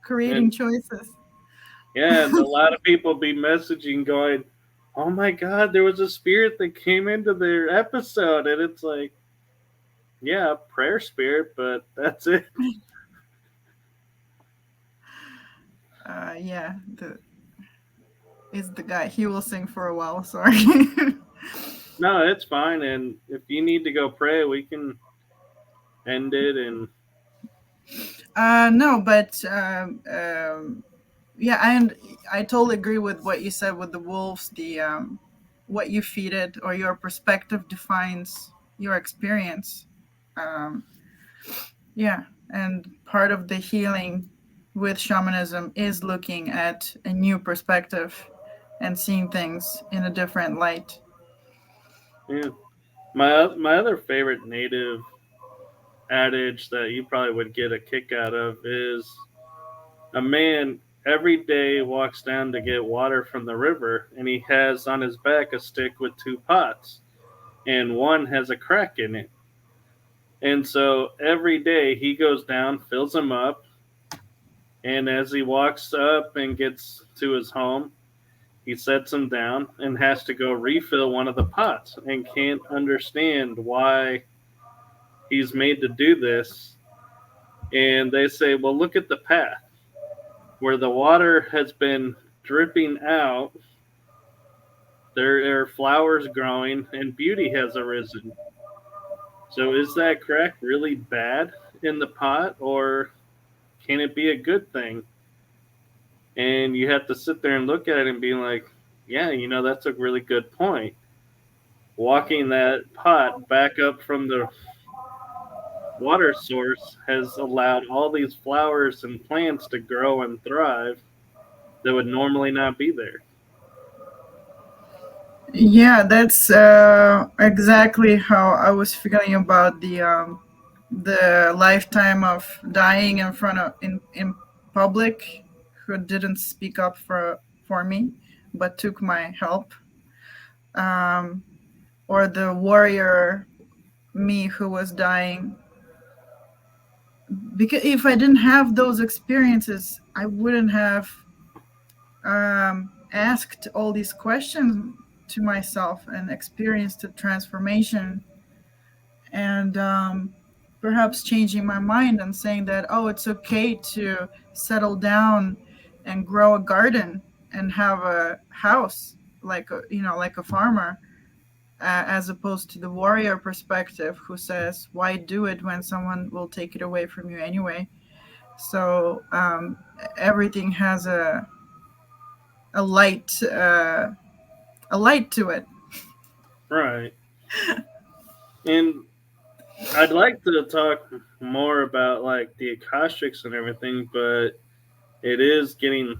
creating And choices. yeah, and a lot of people be messaging going, oh my God, there was a spirit that came into their episode. And it's like, yeah, prayer spirit, but that's it. Yeah, is the guy. He will sing for a while. Sorry. No, it's fine. And if you need to go pray, we can end it. And No, but yeah, and I totally agree with what you said with the wolves. The what you feed it or your perspective defines your experience. Um, yeah, and part of the healing with shamanism is looking at a new perspective and seeing things in a different light. yeah, my other favorite native adage that you probably would get a kick out of is a man every day walks down to get water from the river, and he has on his back a stick with two pots, and one has a crack in it. And so every day he goes down, fills them up, and as he walks up and gets to his home, he sets them down and has to go refill one of the pots and can't understand why he's made to do this. And they say, well, look at the path where the water has been dripping out. There are flowers growing and beauty has arisen. So is that crack really bad in the pot, or can it be a good thing? And you have to sit there and look at it and be like, yeah, that's a really good point. Walking that pot back up from the water source has allowed all these flowers and plants to grow and thrive that would normally not be there. Yeah, that's exactly how I was feeling about the lifetime of dying in front of in public, who didn't speak up for me, but took my help, um, or the warrior me who was dying. Because if I didn't have those experiences, I wouldn't have asked all these questions to myself and experienced the transformation and perhaps changing my mind and saying that, oh, it's okay to settle down and grow a garden and have a house like like a farmer, as opposed to the warrior perspective who says, why do it when someone will take it away from you anyway? So everything has a light uh, a light to it. Right. And I'd like to talk more about like the Akashics and everything, but it is getting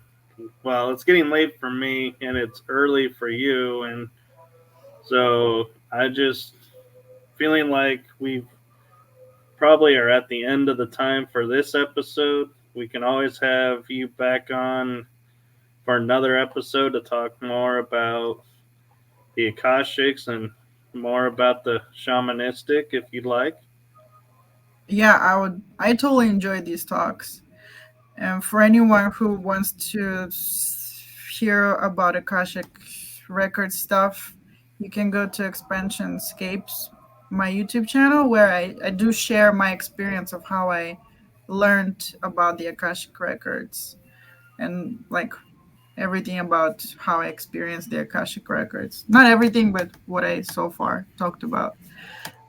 it's getting late for me and it's early for you, and so I just feeling like we probably are at the end of the time for this episode. We can always have you back on for another episode to talk more about the Akashics and more about the shamanistic if you'd like. Yeah, I totally enjoy these talks. And for anyone who wants to hear about Akashic record stuff, you can go to Expansionscapes, my YouTube channel, where I do share my experience of how I learned about the Akashic records and like everything about how I experienced the Akashic records. Not everything, but what I so far talked about.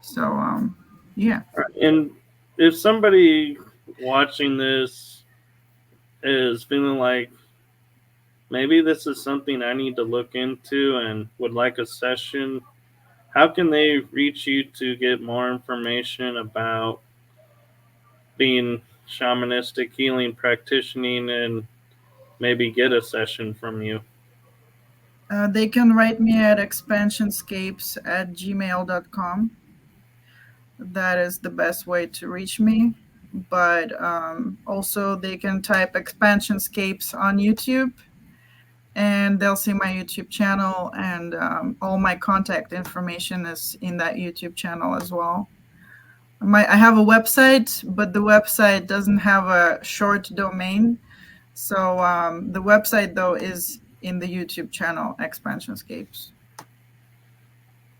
So yeah. And if somebody watching this is feeling like maybe this is something I need to look into and would like a session, how can they reach you to get more information about being shamanistic healing practicing and maybe get a session from you? They can write me at expansionscapes@gmail.com. That is the best way to reach me. But also, they can type expansionscapes on YouTube and they'll see my YouTube channel, and all my contact information is in that YouTube channel as well. I have a website, but the website doesn't have a short domain. So the website, though, is in the YouTube channel, Expansionscapes.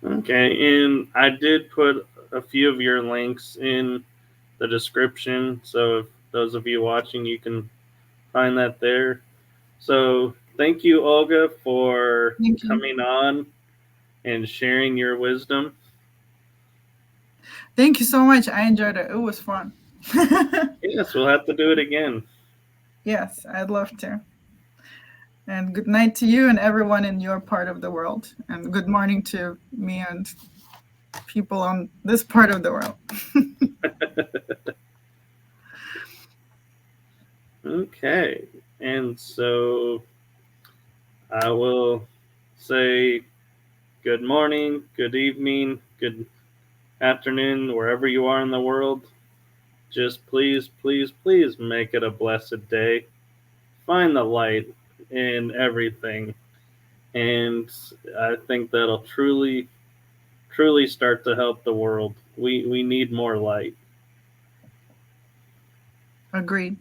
Okay, and I did put a few of your links in the description, so if those of you watching, you can find that there. So thank you, Olga, for Thank you. coming on and sharing your wisdom. Thank you so much. I enjoyed it. It was fun. Yes, we'll have to do it again. Yes, I'd love to. And good night to you and everyone in your part of the world. And good morning to me and people on this part of the world. Okay, and so I will say good morning, good evening, good afternoon, wherever you are in the world. Just please, please, please make it a blessed day. Find the light in everything. And I think that'll truly, truly start to help the world. We need more light. Agreed.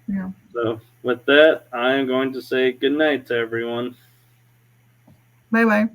Yeah. So, with that, I am going to say good night to everyone. Bye bye.